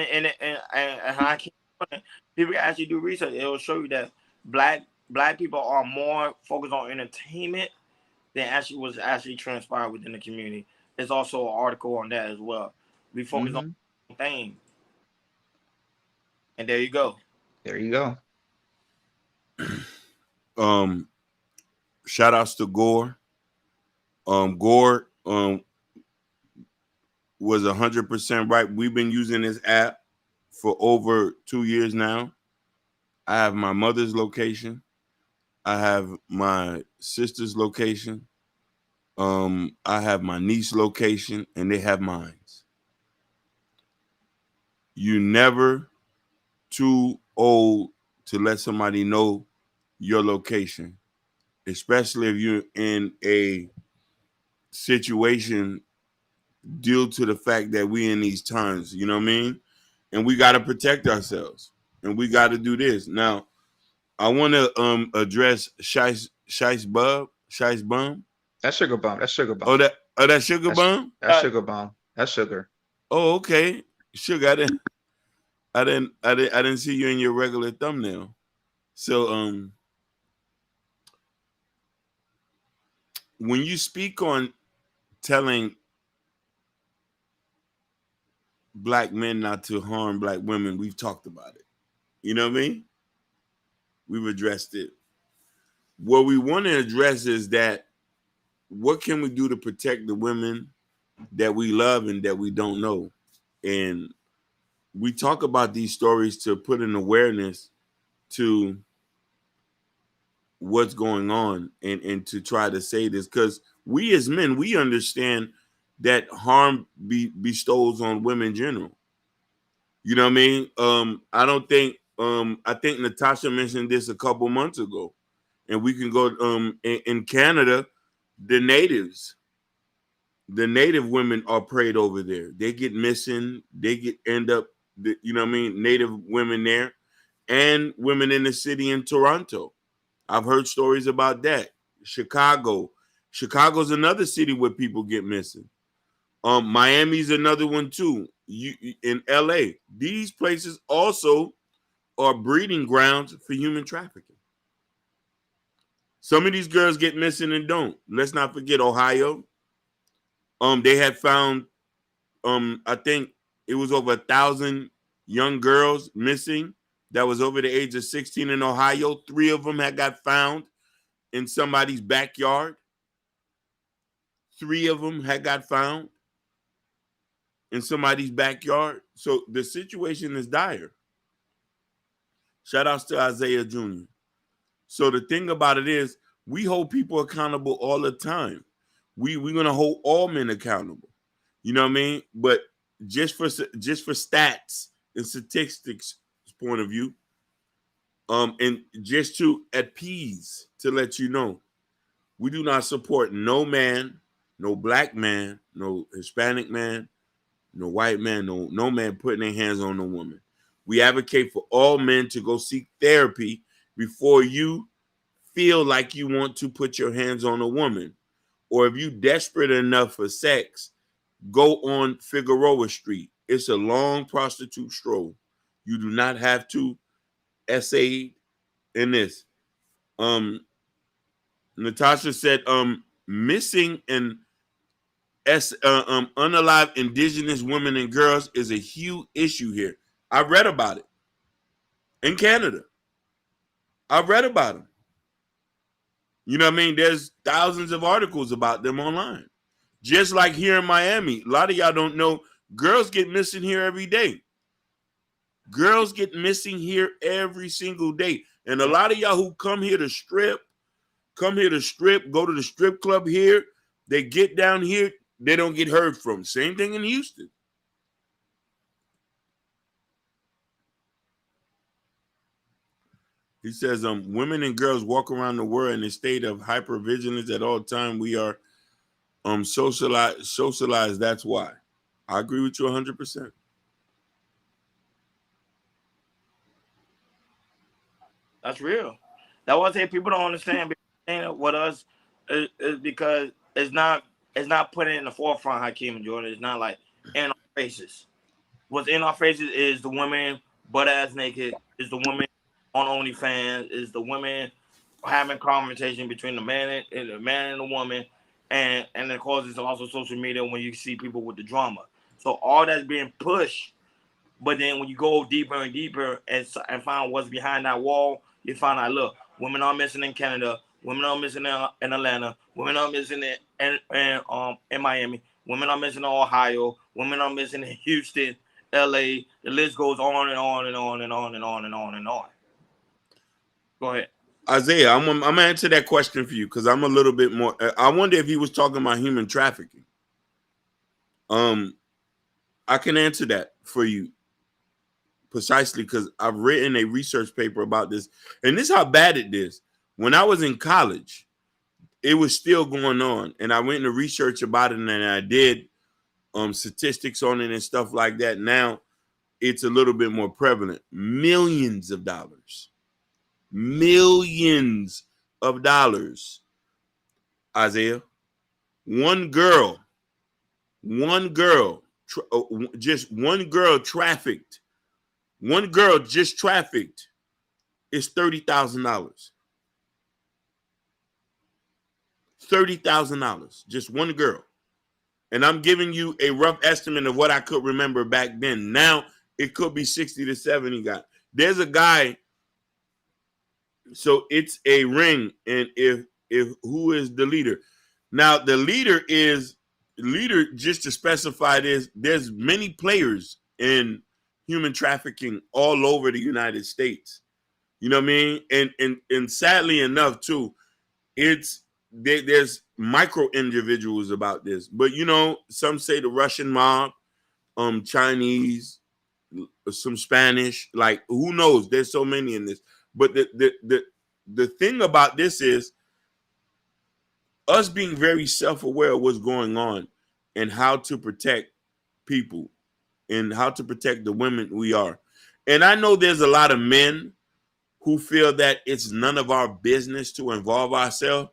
S1: how I keep doing it, people can actually do research. It will show you that black people are more focused on entertainment than actually was actually transpired within the community. There's also an article on that as well. We focus on things, and there you go.
S3: There you go.
S2: Shout outs to Gore. Gore was 100% right. We've been using this app for over 2 years now. I have my mother's location. I have my sister's location. I have my niece's location, and they have mine. You never too old to let somebody know your location, especially if you're in a situation due to the fact that we in these times, you know what I mean? And we got to protect ourselves, and we got to do this. Now, I want to address Shice Bum.
S3: That's Sugar Bum. That's Sugar Bum.
S2: That Sugar Bum?
S3: That's Sugar Bum. That's Sugar.
S2: Oh, okay. Sugar, I didn't see you in your regular thumbnail. So when you speak on telling black men not to harm black women, we've talked about it. You know what I mean? We've addressed it. What we want to address is that what can we do to protect the women that we love and that we don't know? And we talk about these stories to put an awareness to what's going on and to try to say this, because we as men, we understand that harm bestows on women in general. You know what I mean? I think Natasha mentioned this a couple months ago, and we can go in Canada, the native women are preyed over there. They get missing. End up, you know what I mean? Native women there, and women in the city in Toronto. I've heard stories about that. Chicago's another city where people get missing. Miami's another one too. In LA, these places also are breeding grounds for human trafficking. Some of these girls get missing and don't. Let's not forget Ohio. They had found, I think it was over 1,000 young girls missing that was over the age of 16 in Ohio. 3 of them had got found in somebody's backyard. 3 of them had got found in somebody's backyard. So the situation is dire. Shout outs to Isaiah Jr. So the thing about it is, we hold people accountable all the time. We're gonna hold all men accountable. You know what I mean? But just for stats and statistics point of view, and just to appease, to let you know, we do not support no man, no black man, no Hispanic man, no white man, no man putting their hands on a woman. We advocate for all men to go seek therapy before you feel like you want to put your hands on a woman. Or if you desperate enough for sex, go on Figueroa Street. It's a long prostitute stroll. You do not have to essay in this. Natasha said, missing and unalive indigenous women and girls is a huge issue here. I read about it in Canada. I read about them. You know what I mean? There's thousands of articles about them online. Just like here in Miami. A lot of y'all don't know, girls get missing here every day. Girls get missing here every single day. And a lot of y'all who come here to strip, go to the strip club here, they get down here, they don't get heard from. Same thing in Houston. He says, women and girls walk around the world in a state of hypervigilance at all time. We are socialized. That's why. I agree with you 100%.
S1: That's real. That's why I say people don't understand what us is because it's not put in the forefront, Hakeem and Jordan. It's not like in our faces. what's in our faces is the women butt ass naked, is the women on OnlyFans, is the women having conversation between the man and the woman, and of course it's also social media when you see people with the drama. So all that's being pushed, but then when you go deeper and deeper and find what's behind that wall, you find out, look, women are missing in Canada, women are missing in Atlanta, women are missing in Miami, women are missing in Ohio, women are missing in Houston, LA. The list goes on and on and on and on and on and on and on. Go ahead.
S2: Isaiah, I'm gonna answer that question for you because I'm a little bit more. I wonder if he was talking about human trafficking. I can answer that for you precisely because I've written a research paper about this, and this is how bad it is. When I was in college, it was still going on, and I went into research about it, and I did statistics on it and stuff like that. Now it's a little bit more prevalent. Millions of dollars. Isaiah. One girl, just one girl trafficked. One girl just trafficked is $30,000. $30,000, just one girl. And I'm giving you a rough estimate of what I could remember back then. Now it could be 60 to 70 guys. There's a guy. So it's a ring, and if who is the leader? Now the leader, just to specify this, there's many players in human trafficking all over the United States. You know what I mean? And sadly enough too, there's micro individuals about this. But you know, some say the Russian mob, Chinese, some Spanish, like who knows? There's so many in this. But the thing about this is us being very self-aware of what's going on and how to protect people and how to protect the women we are. And I know there's a lot of men who feel that it's none of our business to involve ourselves.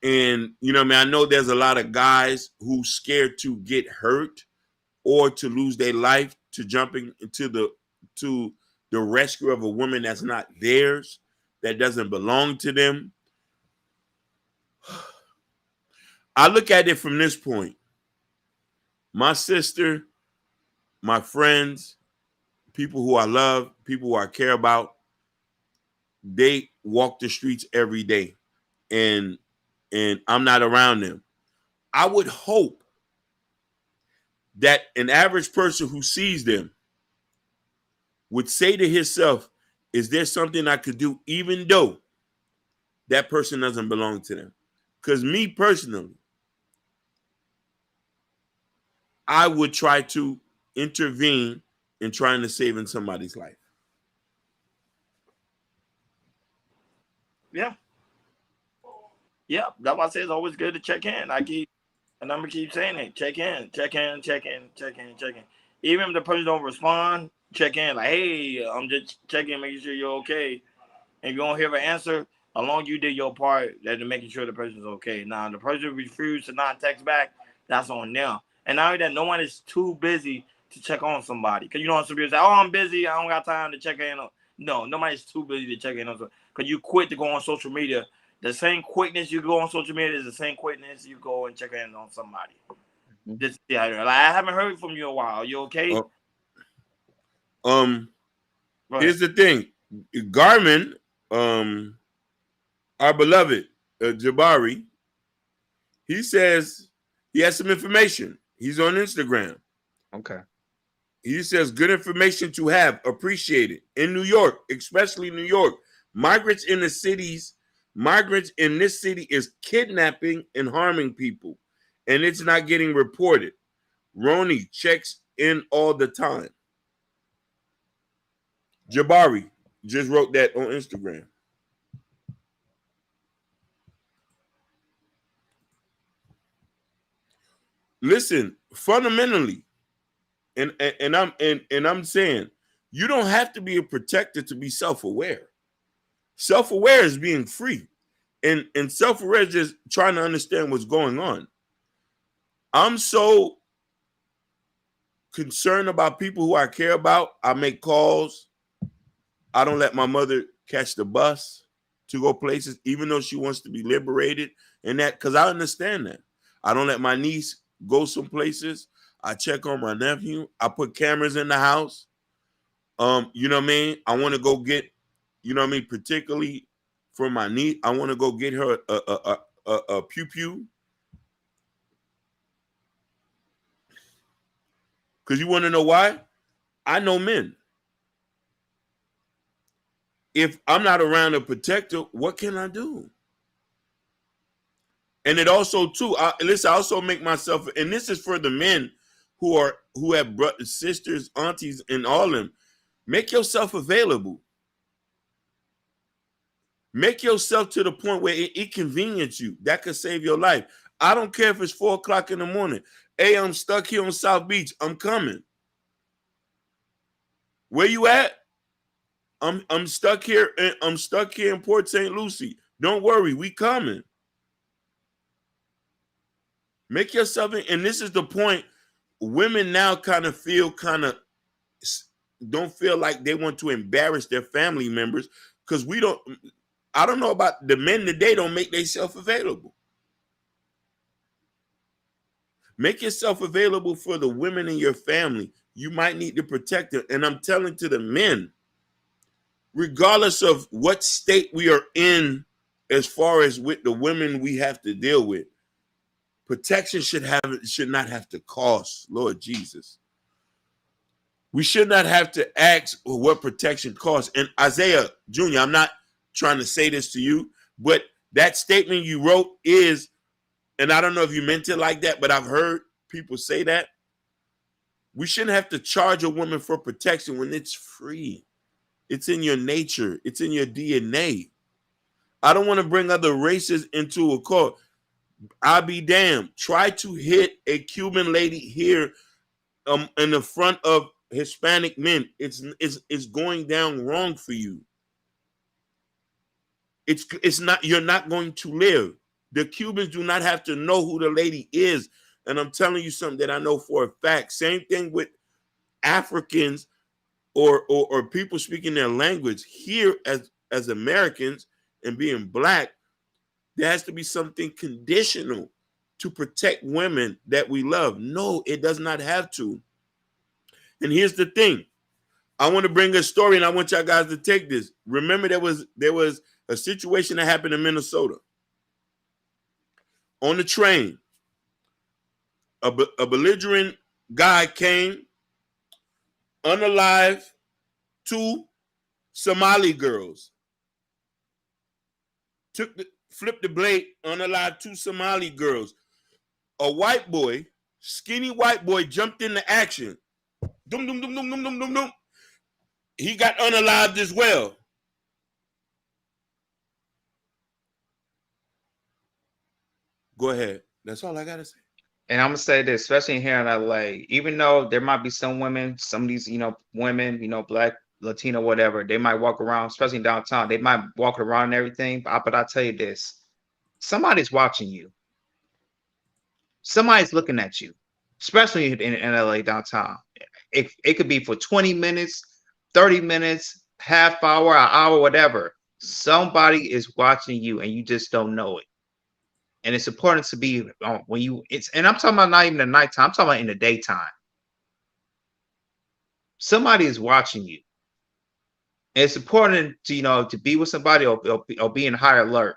S2: And, you know what I mean? I know there's a lot of guys who scared to get hurt or to lose their life to jumping into the rescue of a woman that's not theirs, that doesn't belong to them. I look at it from this point. My sister, my friends, people who I love, people who I care about, they walk the streets every day, and I'm not around them. I would hope that an average person who sees them would say to himself, is there something I could do even though that person doesn't belong to them? Because me personally, I would try to intervene in trying to save in somebody's life.
S1: Yeah. Yeah, that's why I say it's always good to check in. I'm gonna keep saying it. Check in. Even if the person don't respond, check in. Like, hey, I'm just checking, making sure you're okay. And if you don't hear an answer, as long as you did your part, that making sure the person's okay. Now, the person refused to not text back, that's on them. And now that no one is too busy to check on somebody. Because you know some people say, oh, I'm busy, I don't got time to check in on. No, nobody's too busy to check in on somebody. Because you quit to go on social media. The same quickness you go on social media is the same quickness you go and check in on somebody. Just, yeah, like, I haven't heard from you in a while. You okay?
S2: Here's the thing. Garmin, our beloved Jabari, he says he has some information. He's on Instagram. Okay. He says good information to have. Appreciate it. In New York, especially New York, migrants in this city is kidnapping and harming people, and it's not getting reported. Roni checks in all the time. Jabari just wrote that on Instagram. Listen, fundamentally, and I'm saying you don't have to be a protector to be self-aware. Self-aware is being free, and self-aware is just trying to understand what's going on. I'm so concerned about people who I care about, I make calls. I don't let my mother catch the bus to go places, even though she wants to be liberated and that, because I understand that. I don't let my niece go some places. I check on my nephew. I put cameras in the house. You know what I mean? I want to go get, you know what I mean, particularly for my niece, I want to go get her a pew-pew. Because you want to know why? I know men. If I'm not around to protect her, what can I do? And it also, too, I also make myself, and this is for the men who have brothers, sisters, aunties, and all of them. Make yourself available. Make yourself to the point where it convenience you. That could save your life. I don't care if it's 4 o'clock in the morning. Hey, I'm stuck here on South Beach. I'm coming. Where you at? I'm stuck here. I'm stuck here in Port St. Lucie. Don't worry, we coming. Make yourself, and this is the point. Women now don't feel like they want to embarrass their family members, because I don't know about the men today, don't make themselves available. Make yourself available for the women in your family. You might need to protect them. And I'm telling to the men, regardless of what state we are in, as far as with the women we have to deal with, protection should not have to cost. Lord Jesus. We should not have to ask what protection costs. And Isaiah Jr., I'm not trying to say this to you, but that statement you wrote is, and I don't know if you meant it like that, but I've heard people say that. We shouldn't have to charge a woman for protection when it's free. It's in your nature. It's in your DNA. I don't want to bring other races into a court. I'll be damned. Try to hit a Cuban lady here in the front of Hispanic men. It's going down wrong for you. It's not, you're not going to live. The Cubans do not have to know who the lady is. And I'm telling you something that I know for a fact. Same thing with Africans or people speaking their language. Here as Americans and being black, there has to be something conditional to protect women that we love. No, it does not have to. And here's the thing. I want to bring a story, and I want y'all guys to take this. Remember, there was a situation that happened in Minnesota. On the train, a belligerent guy came, unalive 2 Somali girls. Flipped the blade, unalive 2 Somali girls. A white boy, skinny white boy, jumped into action. Dum, dum, dum, dum, dum, dum, dum, dum. He got unalived as well. Go ahead. That's all I got to say.
S3: And I'm gonna say this, especially here in LA, even though there might be some women, some of these, women, black, Latino, whatever, they might walk around, especially downtown, they might walk around and everything. But I'll tell you this, somebody's watching you. Somebody's looking at you, especially in LA downtown. It could be for 20 minutes, 30 minutes, half hour, an hour, whatever. Somebody is watching you and you just don't know it. And it's important to be and I'm talking about not even the nighttime, I'm talking about in the daytime. Somebody is watching you. And it's important to be with somebody or be in high alert.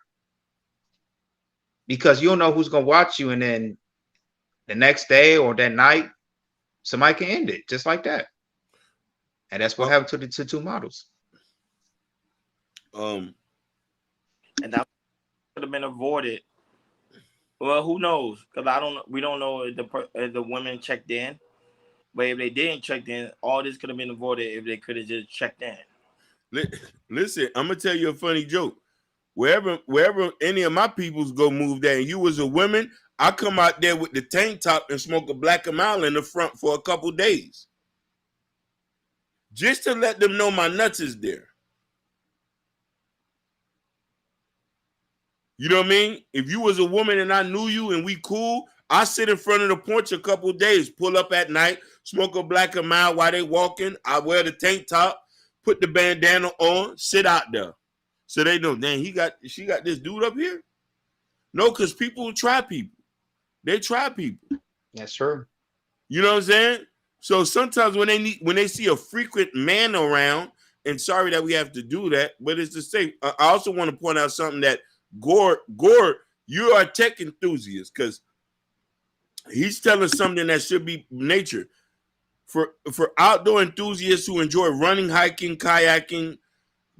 S3: Because you don't know who's gonna watch you, and then the next day or that night, somebody can end it just like that. And that's what happened to the 2 models.
S1: And that could have been avoided. Well, who knows? Because we don't know if the women checked in. But if they didn't check in, all this could have been avoided if they could have just checked in.
S2: Listen, I'm gonna tell you a funny joke. Wherever any of my peoples go move there, and you was a woman, I come out there with the tank top and smoke a Black and Mild in the front for a couple days, just to let them know my nuts is there. You know what I mean? If you was a woman and I knew you and we cool, I sit in front of the porch a couple days, pull up at night, smoke a black and mild while they walking. I wear the tank top, put the bandana on, sit out there. So they know, dang, she got this dude up here. No, because people try people. They try people.
S3: That's true.
S2: You know what I'm saying? So sometimes when they see a frequent man around, and sorry that we have to do that, but it's the same. I also want to point out something that Gore, you are a tech enthusiast, because he's telling something that should be nature. For outdoor enthusiasts who enjoy running, hiking, kayaking,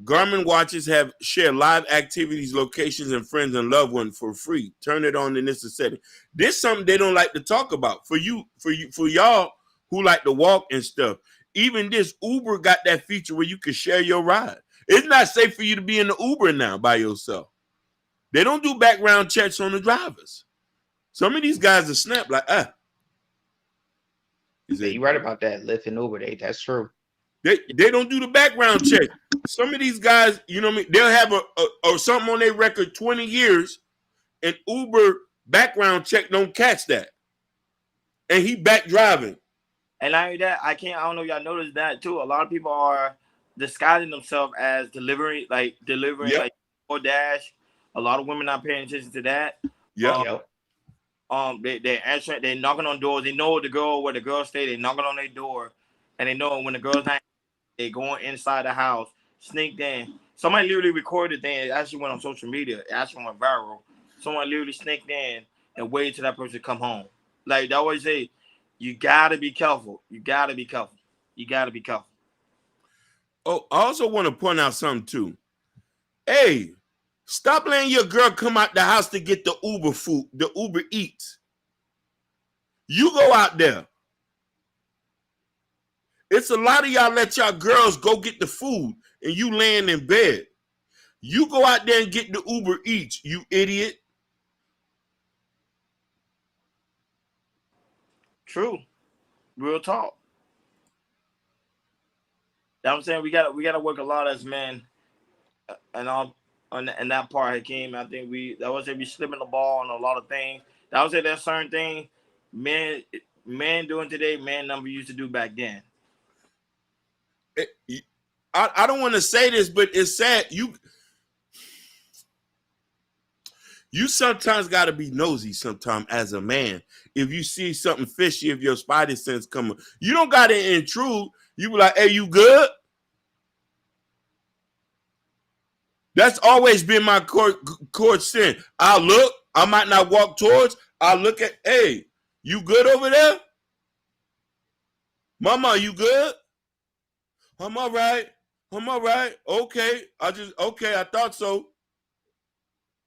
S2: Garmin watches have shared live activities, locations, and friends and loved ones for free. Turn it on and this is setting. This is something they don't like to talk about. For y'all who like to walk and stuff. Even this Uber got that feature where you can share your ride. It's not safe for you to be in the Uber now by yourself. They don't do background checks on the drivers. Some of these guys are snap like,
S3: You're right about that. Lyft and Uber, that's true.
S2: They don't do the background check. Some of these guys, you know what I mean? They'll have a something on their record 20 years, and Uber background check don't catch that. And he back driving.
S1: And like that, I don't know if y'all noticed that too. A lot of people are disguising themselves as delivering like DoorDash. A lot of women not paying attention to that.
S2: Yeah.
S1: They're answering, they're knocking on doors. They know where the girl stay. They're knocking on their door, and they know when the girl's not, they going inside the house, sneaked in. Somebody literally recorded the thing. It actually went on social media. It actually went viral. Someone literally sneaked in and waited till that person come home. Like they always say, you gotta be careful. You gotta be careful. You gotta be careful.
S2: Oh, I also want to point out something too. Hey, stop letting your girl come out the house to get the Uber food, the Uber Eats. You go out there. It's a lot of y'all let y'all girls go get the food and you laying in bed. You go out there and get the Uber Eats, you idiot.
S1: True. Real talk. I'm saying we gotta work a lot as men, and all on that part, Hakeem. I think we slipping the ball on a lot of things. I would say there's certain things men doing today, man number used to do back then.
S2: I don't want to say this, but it's sad. You sometimes got to be nosy sometimes as a man. If you see something fishy, if your spidey sense coming, you don't got to intrude. You be like, hey, you good? That's always been my core sin. I'll look. I might not walk towards. I'll look at, hey, you good over there? Mama, you good? I'm all right. I'm all right. Okay. I thought so.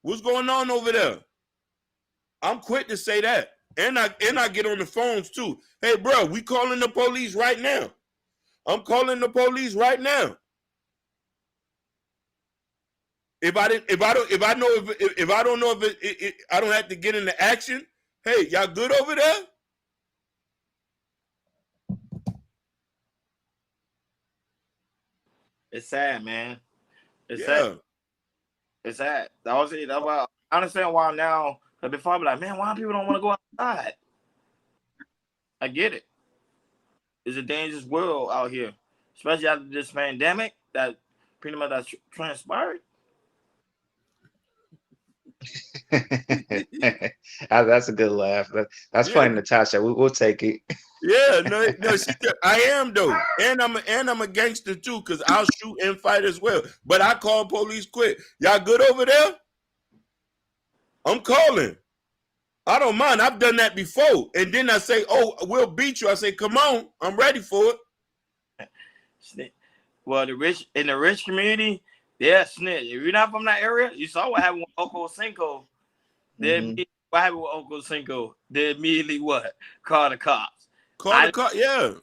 S2: What's going on over there? I'm quick to say that. And I get on the phones too. Hey, bro, we calling the police right now. I'm calling the police right now. If I don't know if I don't have to get into action. Hey, y'all good over there?
S1: It's sad, man. It's sad. It's sad. That's why I understand why now. Because before I'd be like, man, why people don't want to go outside? I get it. It's a dangerous world out here, especially after this pandemic that pretty much that's transpired.
S3: That's a good laugh. That's funny, Natasha. We'll take it.
S2: Yeah, no, I am though, and I'm a gangster too, cause I'll shoot and fight as well. But I call police quick. Y'all good over there? I'm calling. I don't mind. I've done that before, and then I say, "Oh, we'll beat you." I say, "Come on, I'm ready for it."
S1: Well, in the rich community, they're snitch. If you're not from that area, you saw what happened with Uncle Cinco. What happened with Uncle Cinco? They immediately call the cops.
S2: Yeah.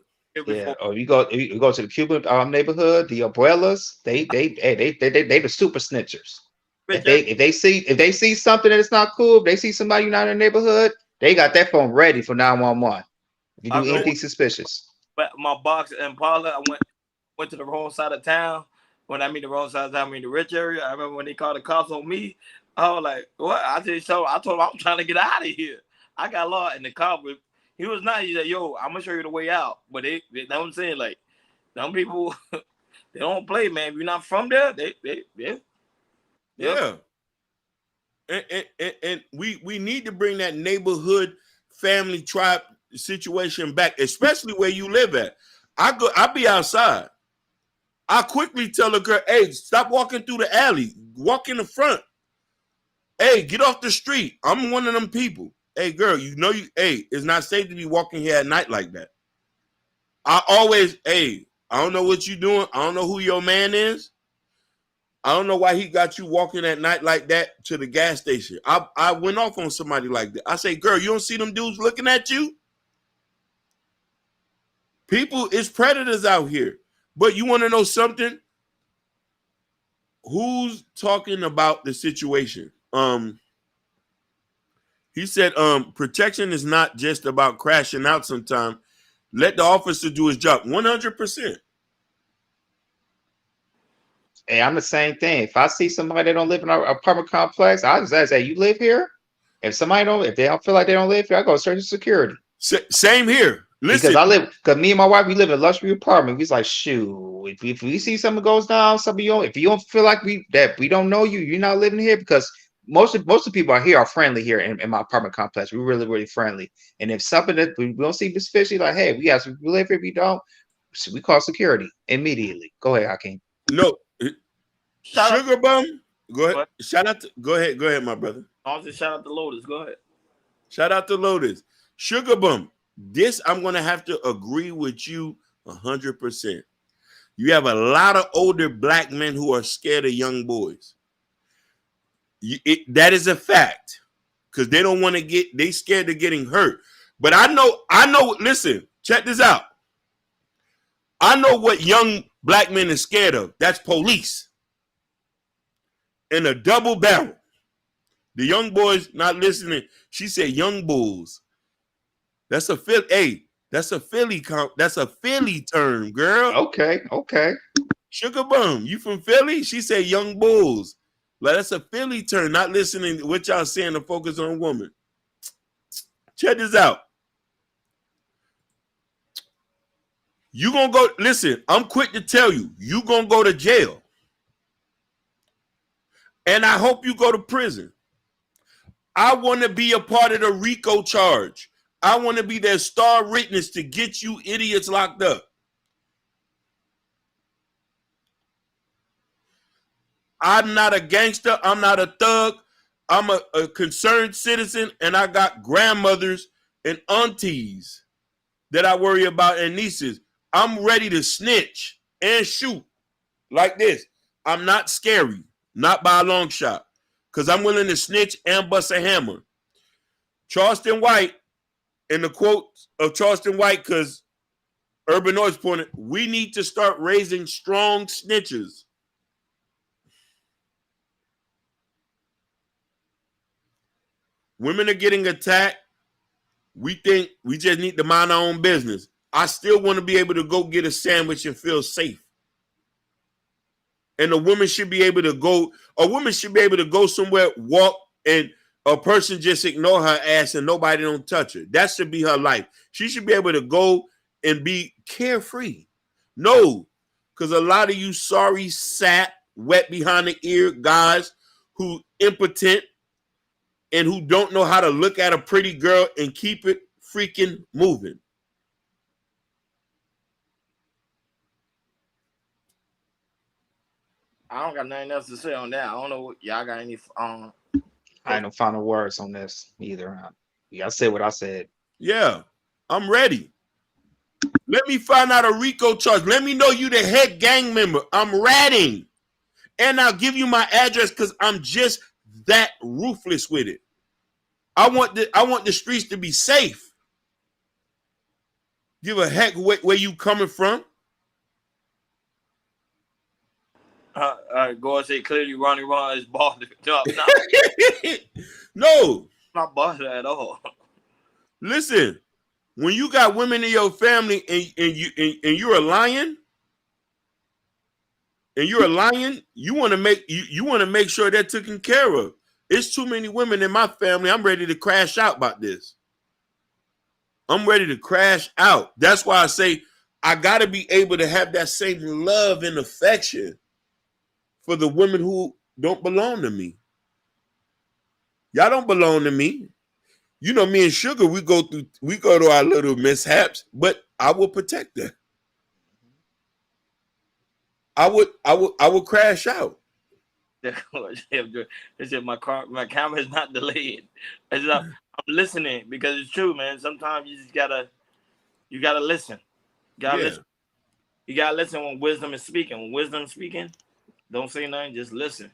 S3: Yeah. Or you go to the Cuban neighborhood, the Abuelas, they the super snitchers. If they see something that is not cool, if they see somebody not in the neighborhood, they got that phone ready for 911. If you do anything suspicious.
S1: But my box in Paula, I went to the wrong side of town. When I mean the wrong side of town, I mean the rich area. I remember when they called the cops on me. I was like, what? I told him I'm trying to get out of here. I got lost, and the cop He was nice. He's like, yo, I'm gonna show you the way out. But they know what I'm saying, like, some people they don't play, man. If you're not from there,
S2: yeah. And we need to bring that neighborhood family tribe situation back, especially where you live at. I be outside. I quickly tell a girl, hey, stop walking through the alley. Walk in the front. Hey, get off the street. I'm one of them people. Hey, girl, it's not safe to be walking here at night like that. I don't know what you're doing. I don't know who your man is. I don't know why he got you walking at night like that to the gas station. I went off on somebody like that. I say, girl, you don't see them dudes looking at you? People, it's predators out here. But you want to know something? Who's talking about the situation? He said, protection is not just about crashing out sometime. Let the officer do his job. 100%.
S3: Hey, I'm the same thing. If I see somebody that don't live in our apartment complex, I just ask, hey, you live here? If they don't feel like they don't live here, I go search security.
S2: Same here. Listen,
S3: because me and my wife, we live in a luxury apartment. We's like, shoot, if we see something goes down, if you don't feel like we don't know you, you're not living here, because most of the people are friendly here in my apartment complex. We're really, really friendly. And if something that we don't see is fishy, like, hey, we live here, we don't, we call security immediately. Go ahead, Hakeem.
S2: No, Sugar Bum. Go ahead. What? Go ahead, my brother.
S1: I'll just shout out to Lotus. Go ahead.
S2: Shout out to Lotus. Sugar Bum. This I'm gonna have to agree with you 100%. You have a lot of older black men who are scared of young boys. That is a fact, because they don't want to they scared of getting hurt. But I know. Listen, check this out. I know what young black men are scared of. That's police. And a double barrel. The young boys not listening. She said young bulls. That's a Philly. Hey, that's a Philly term, girl.
S3: Okay.
S2: Sugar Bum, you from Philly? She said young bulls. Like, that's a Philly term. Not listening to what y'all saying to focus on women. Check this out. You gonna go, listen, I'm quick to tell you, you gonna go to jail. And I hope you go to prison. I want to be a part of the RICO charge. I want to be their star witness to get you idiots locked up. I'm not a gangster. I'm not a thug. I'm a concerned citizen, and I got grandmothers and aunties that I worry about and nieces. I'm ready to snitch and shoot like this. I'm not scary, not by a long shot, because I'm willing to snitch and bust a hammer. Charleston White, in the quote of Charleston White, because Urban Noise pointed, we need to start raising strong snitches. Women are getting attacked. We think we just need to mind our own business. I still want to be able to go get a sandwich and feel safe. And a woman should be able to go somewhere, walk, and a person just ignore her ass and nobody don't touch her. That should be her life. She should be able to go and be carefree. No, because a lot of you sorry, sap, wet behind the ear guys who impotent and who don't know how to look at a pretty girl and keep it freaking moving.
S1: I don't got nothing else to say on that. I don't know what y'all got any.
S3: I ain't no final words on this either. I said what I said.
S2: Yeah, I'm ready. Let me find out a RICO charge. Let me know you the head gang member. I'm ratting. And I'll give you my address because I'm just that ruthless with it. I want the streets to be safe. Give a heck where you coming from.
S1: Go and say clearly Ronnie Ron is boss.
S2: No,
S1: not boss at all.
S2: Listen, when you got women in your family and you're a lion, you want to make sure they're taken care of. It's too many women in my family. I'm ready to crash out about this. I'm ready to crash out. That's why I say I got to be able to have that same love and affection for the women who don't belong to me. Y'all don't belong to me. You know, me and Sugar, we go to our little mishaps, but I will protect her. I would crash out.
S1: They said my camera is not delayed. I'm listening because it's true, man. Sometimes you just gotta listen. Listen. You gotta listen when wisdom is speaking. When wisdom is speaking, don't say nothing, just listen.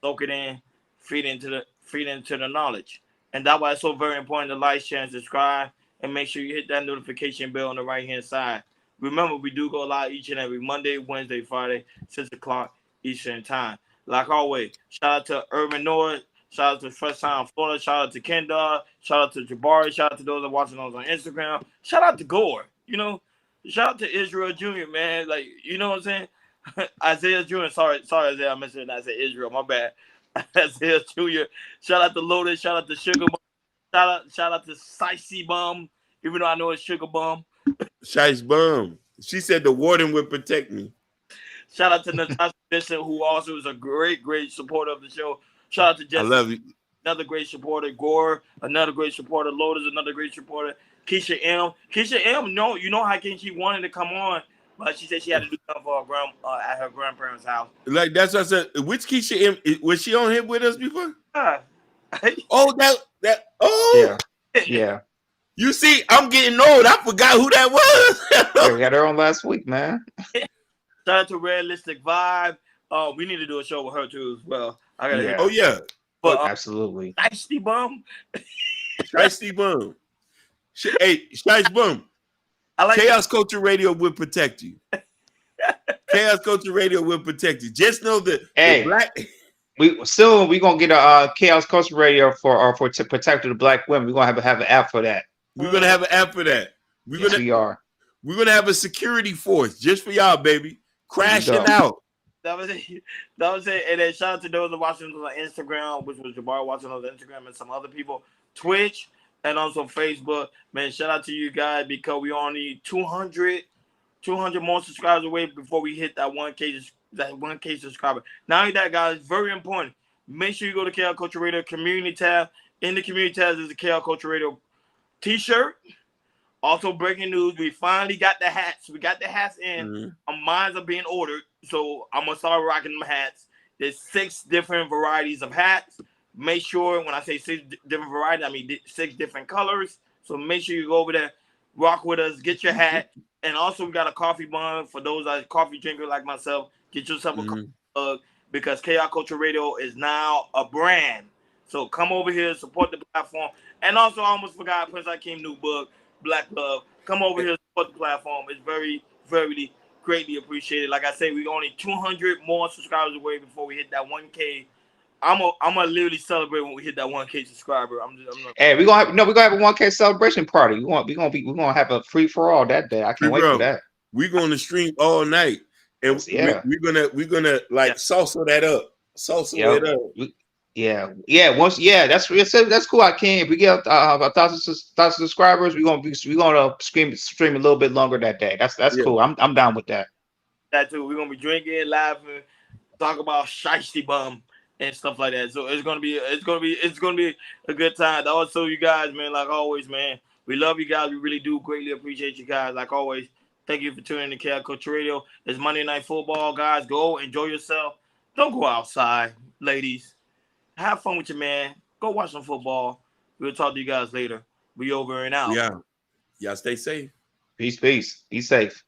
S1: Soak it in, feed into the knowledge. And that's why it's so very important to like, share, and subscribe, and make sure you hit that notification bell on the right-hand side. Remember, we do go live each and every Monday, Wednesday, Friday, 6 o'clock Eastern time. Like always, shout out to Urban Noah, shout out to First Time Florida, shout out to Kendall, shout out to Jabari, shout out to those that are watching us on Instagram, shout out to Gore, shout out to Israel Jr., man. Like, you know what I'm saying? Isaiah Jr., sorry, Isaiah, I mentioned I said Israel, my bad. Isaiah Jr., shout out to Lotus, shout out to Sugar Bum, shout out to Sicey Bum, even though I know it's Sugar Bum.
S2: Shice Bum. She said the warden would protect me.
S1: Shout out to Natasha Bishop, who also is a great supporter of the show. Shout out to Jessica,
S2: I love you.
S1: Another great supporter. Gore, another great supporter. Lotus, another great supporter. Keisha M. You know how she wanted to come on, but she said she had to do something for her at her grandparents' house.
S2: Like, that's what I said. Which Keisha M? Was she on here with us before?
S1: Oh,
S3: Yeah.
S2: You see, I'm getting old. I forgot who that was.
S3: Yeah, we got her on last week, man.
S1: Shout out to Realistic Vibe. We need to do a show with her too as well. I gotta
S3: Yeah.
S2: Oh yeah,
S1: but
S3: absolutely.
S1: Shiesty Bum.
S2: Shiesty Bum. Hey, Shiesty Bum.
S1: I like
S2: Chaos Culture Radio will protect you. Chaos Culture Radio will protect you. Just know that
S3: Hey,
S2: the black.
S3: We're gonna get a Chaos Culture Radio for to protect the black women. We're gonna have an app for that.
S2: We're gonna have an app for that.
S3: We are.
S2: We're gonna have a security force just for y'all, baby. Crashing out.
S1: That was it. And then shout out to those that watching us on Instagram, which was Jabari watching us on Instagram and some other people, Twitch and also Facebook. Man, shout out to you guys because we only 200 more subscribers away before we hit that 1K subscriber. Not only that, guys, very important. Make sure you go to KL Culture Radio community tab. In the community tab is the KL Culture Radio t-shirt. Also, breaking news, we finally got the hats. We got the hats in. Mm-hmm. Mine are being ordered, so I'm going to start rocking them hats. There's 6 different varieties of hats. Make sure, when I say 6 different varieties, I mean 6 different colors. So make sure you go over there, rock with us, get your hat. And also, we got a coffee bun for those that are coffee drinker like myself. Get yourself a coffee mug because KR Culture Radio is now a brand. So come over here, support the platform. And also, I almost forgot Prince Akeem new book, Black Love. Come over here, support the platform. It's very, very greatly appreciated. Like I said, we're only 200 more subscribers away before we hit that 1K. I'm gonna literally celebrate when we hit that 1K subscriber.
S3: Hey, we're gonna have a 1K celebration party. We're gonna have a free for all that day. I can't wait for that.
S2: We're gonna stream all night, and we're gonna like salsa that up. It up. That's cool. I can. If we get 1,000 subscribers, we're gonna stream a little bit longer that day. That's cool. I'm down with that.
S1: That too. We're gonna be drinking, laughing, talk about Shiesty Bum and stuff like that. So it's gonna be a good time. Also, you guys, man, like always, man, we love you guys. We really do greatly appreciate you guys. Like always, thank you for tuning in to KL Culture Radio. It's Monday Night Football, guys. Go enjoy yourself. Don't go outside, ladies. Have fun with your man. Go watch some football. We'll talk to you guys later. We over and out.
S2: Yeah. Y'all stay safe.
S3: Peace. Be safe.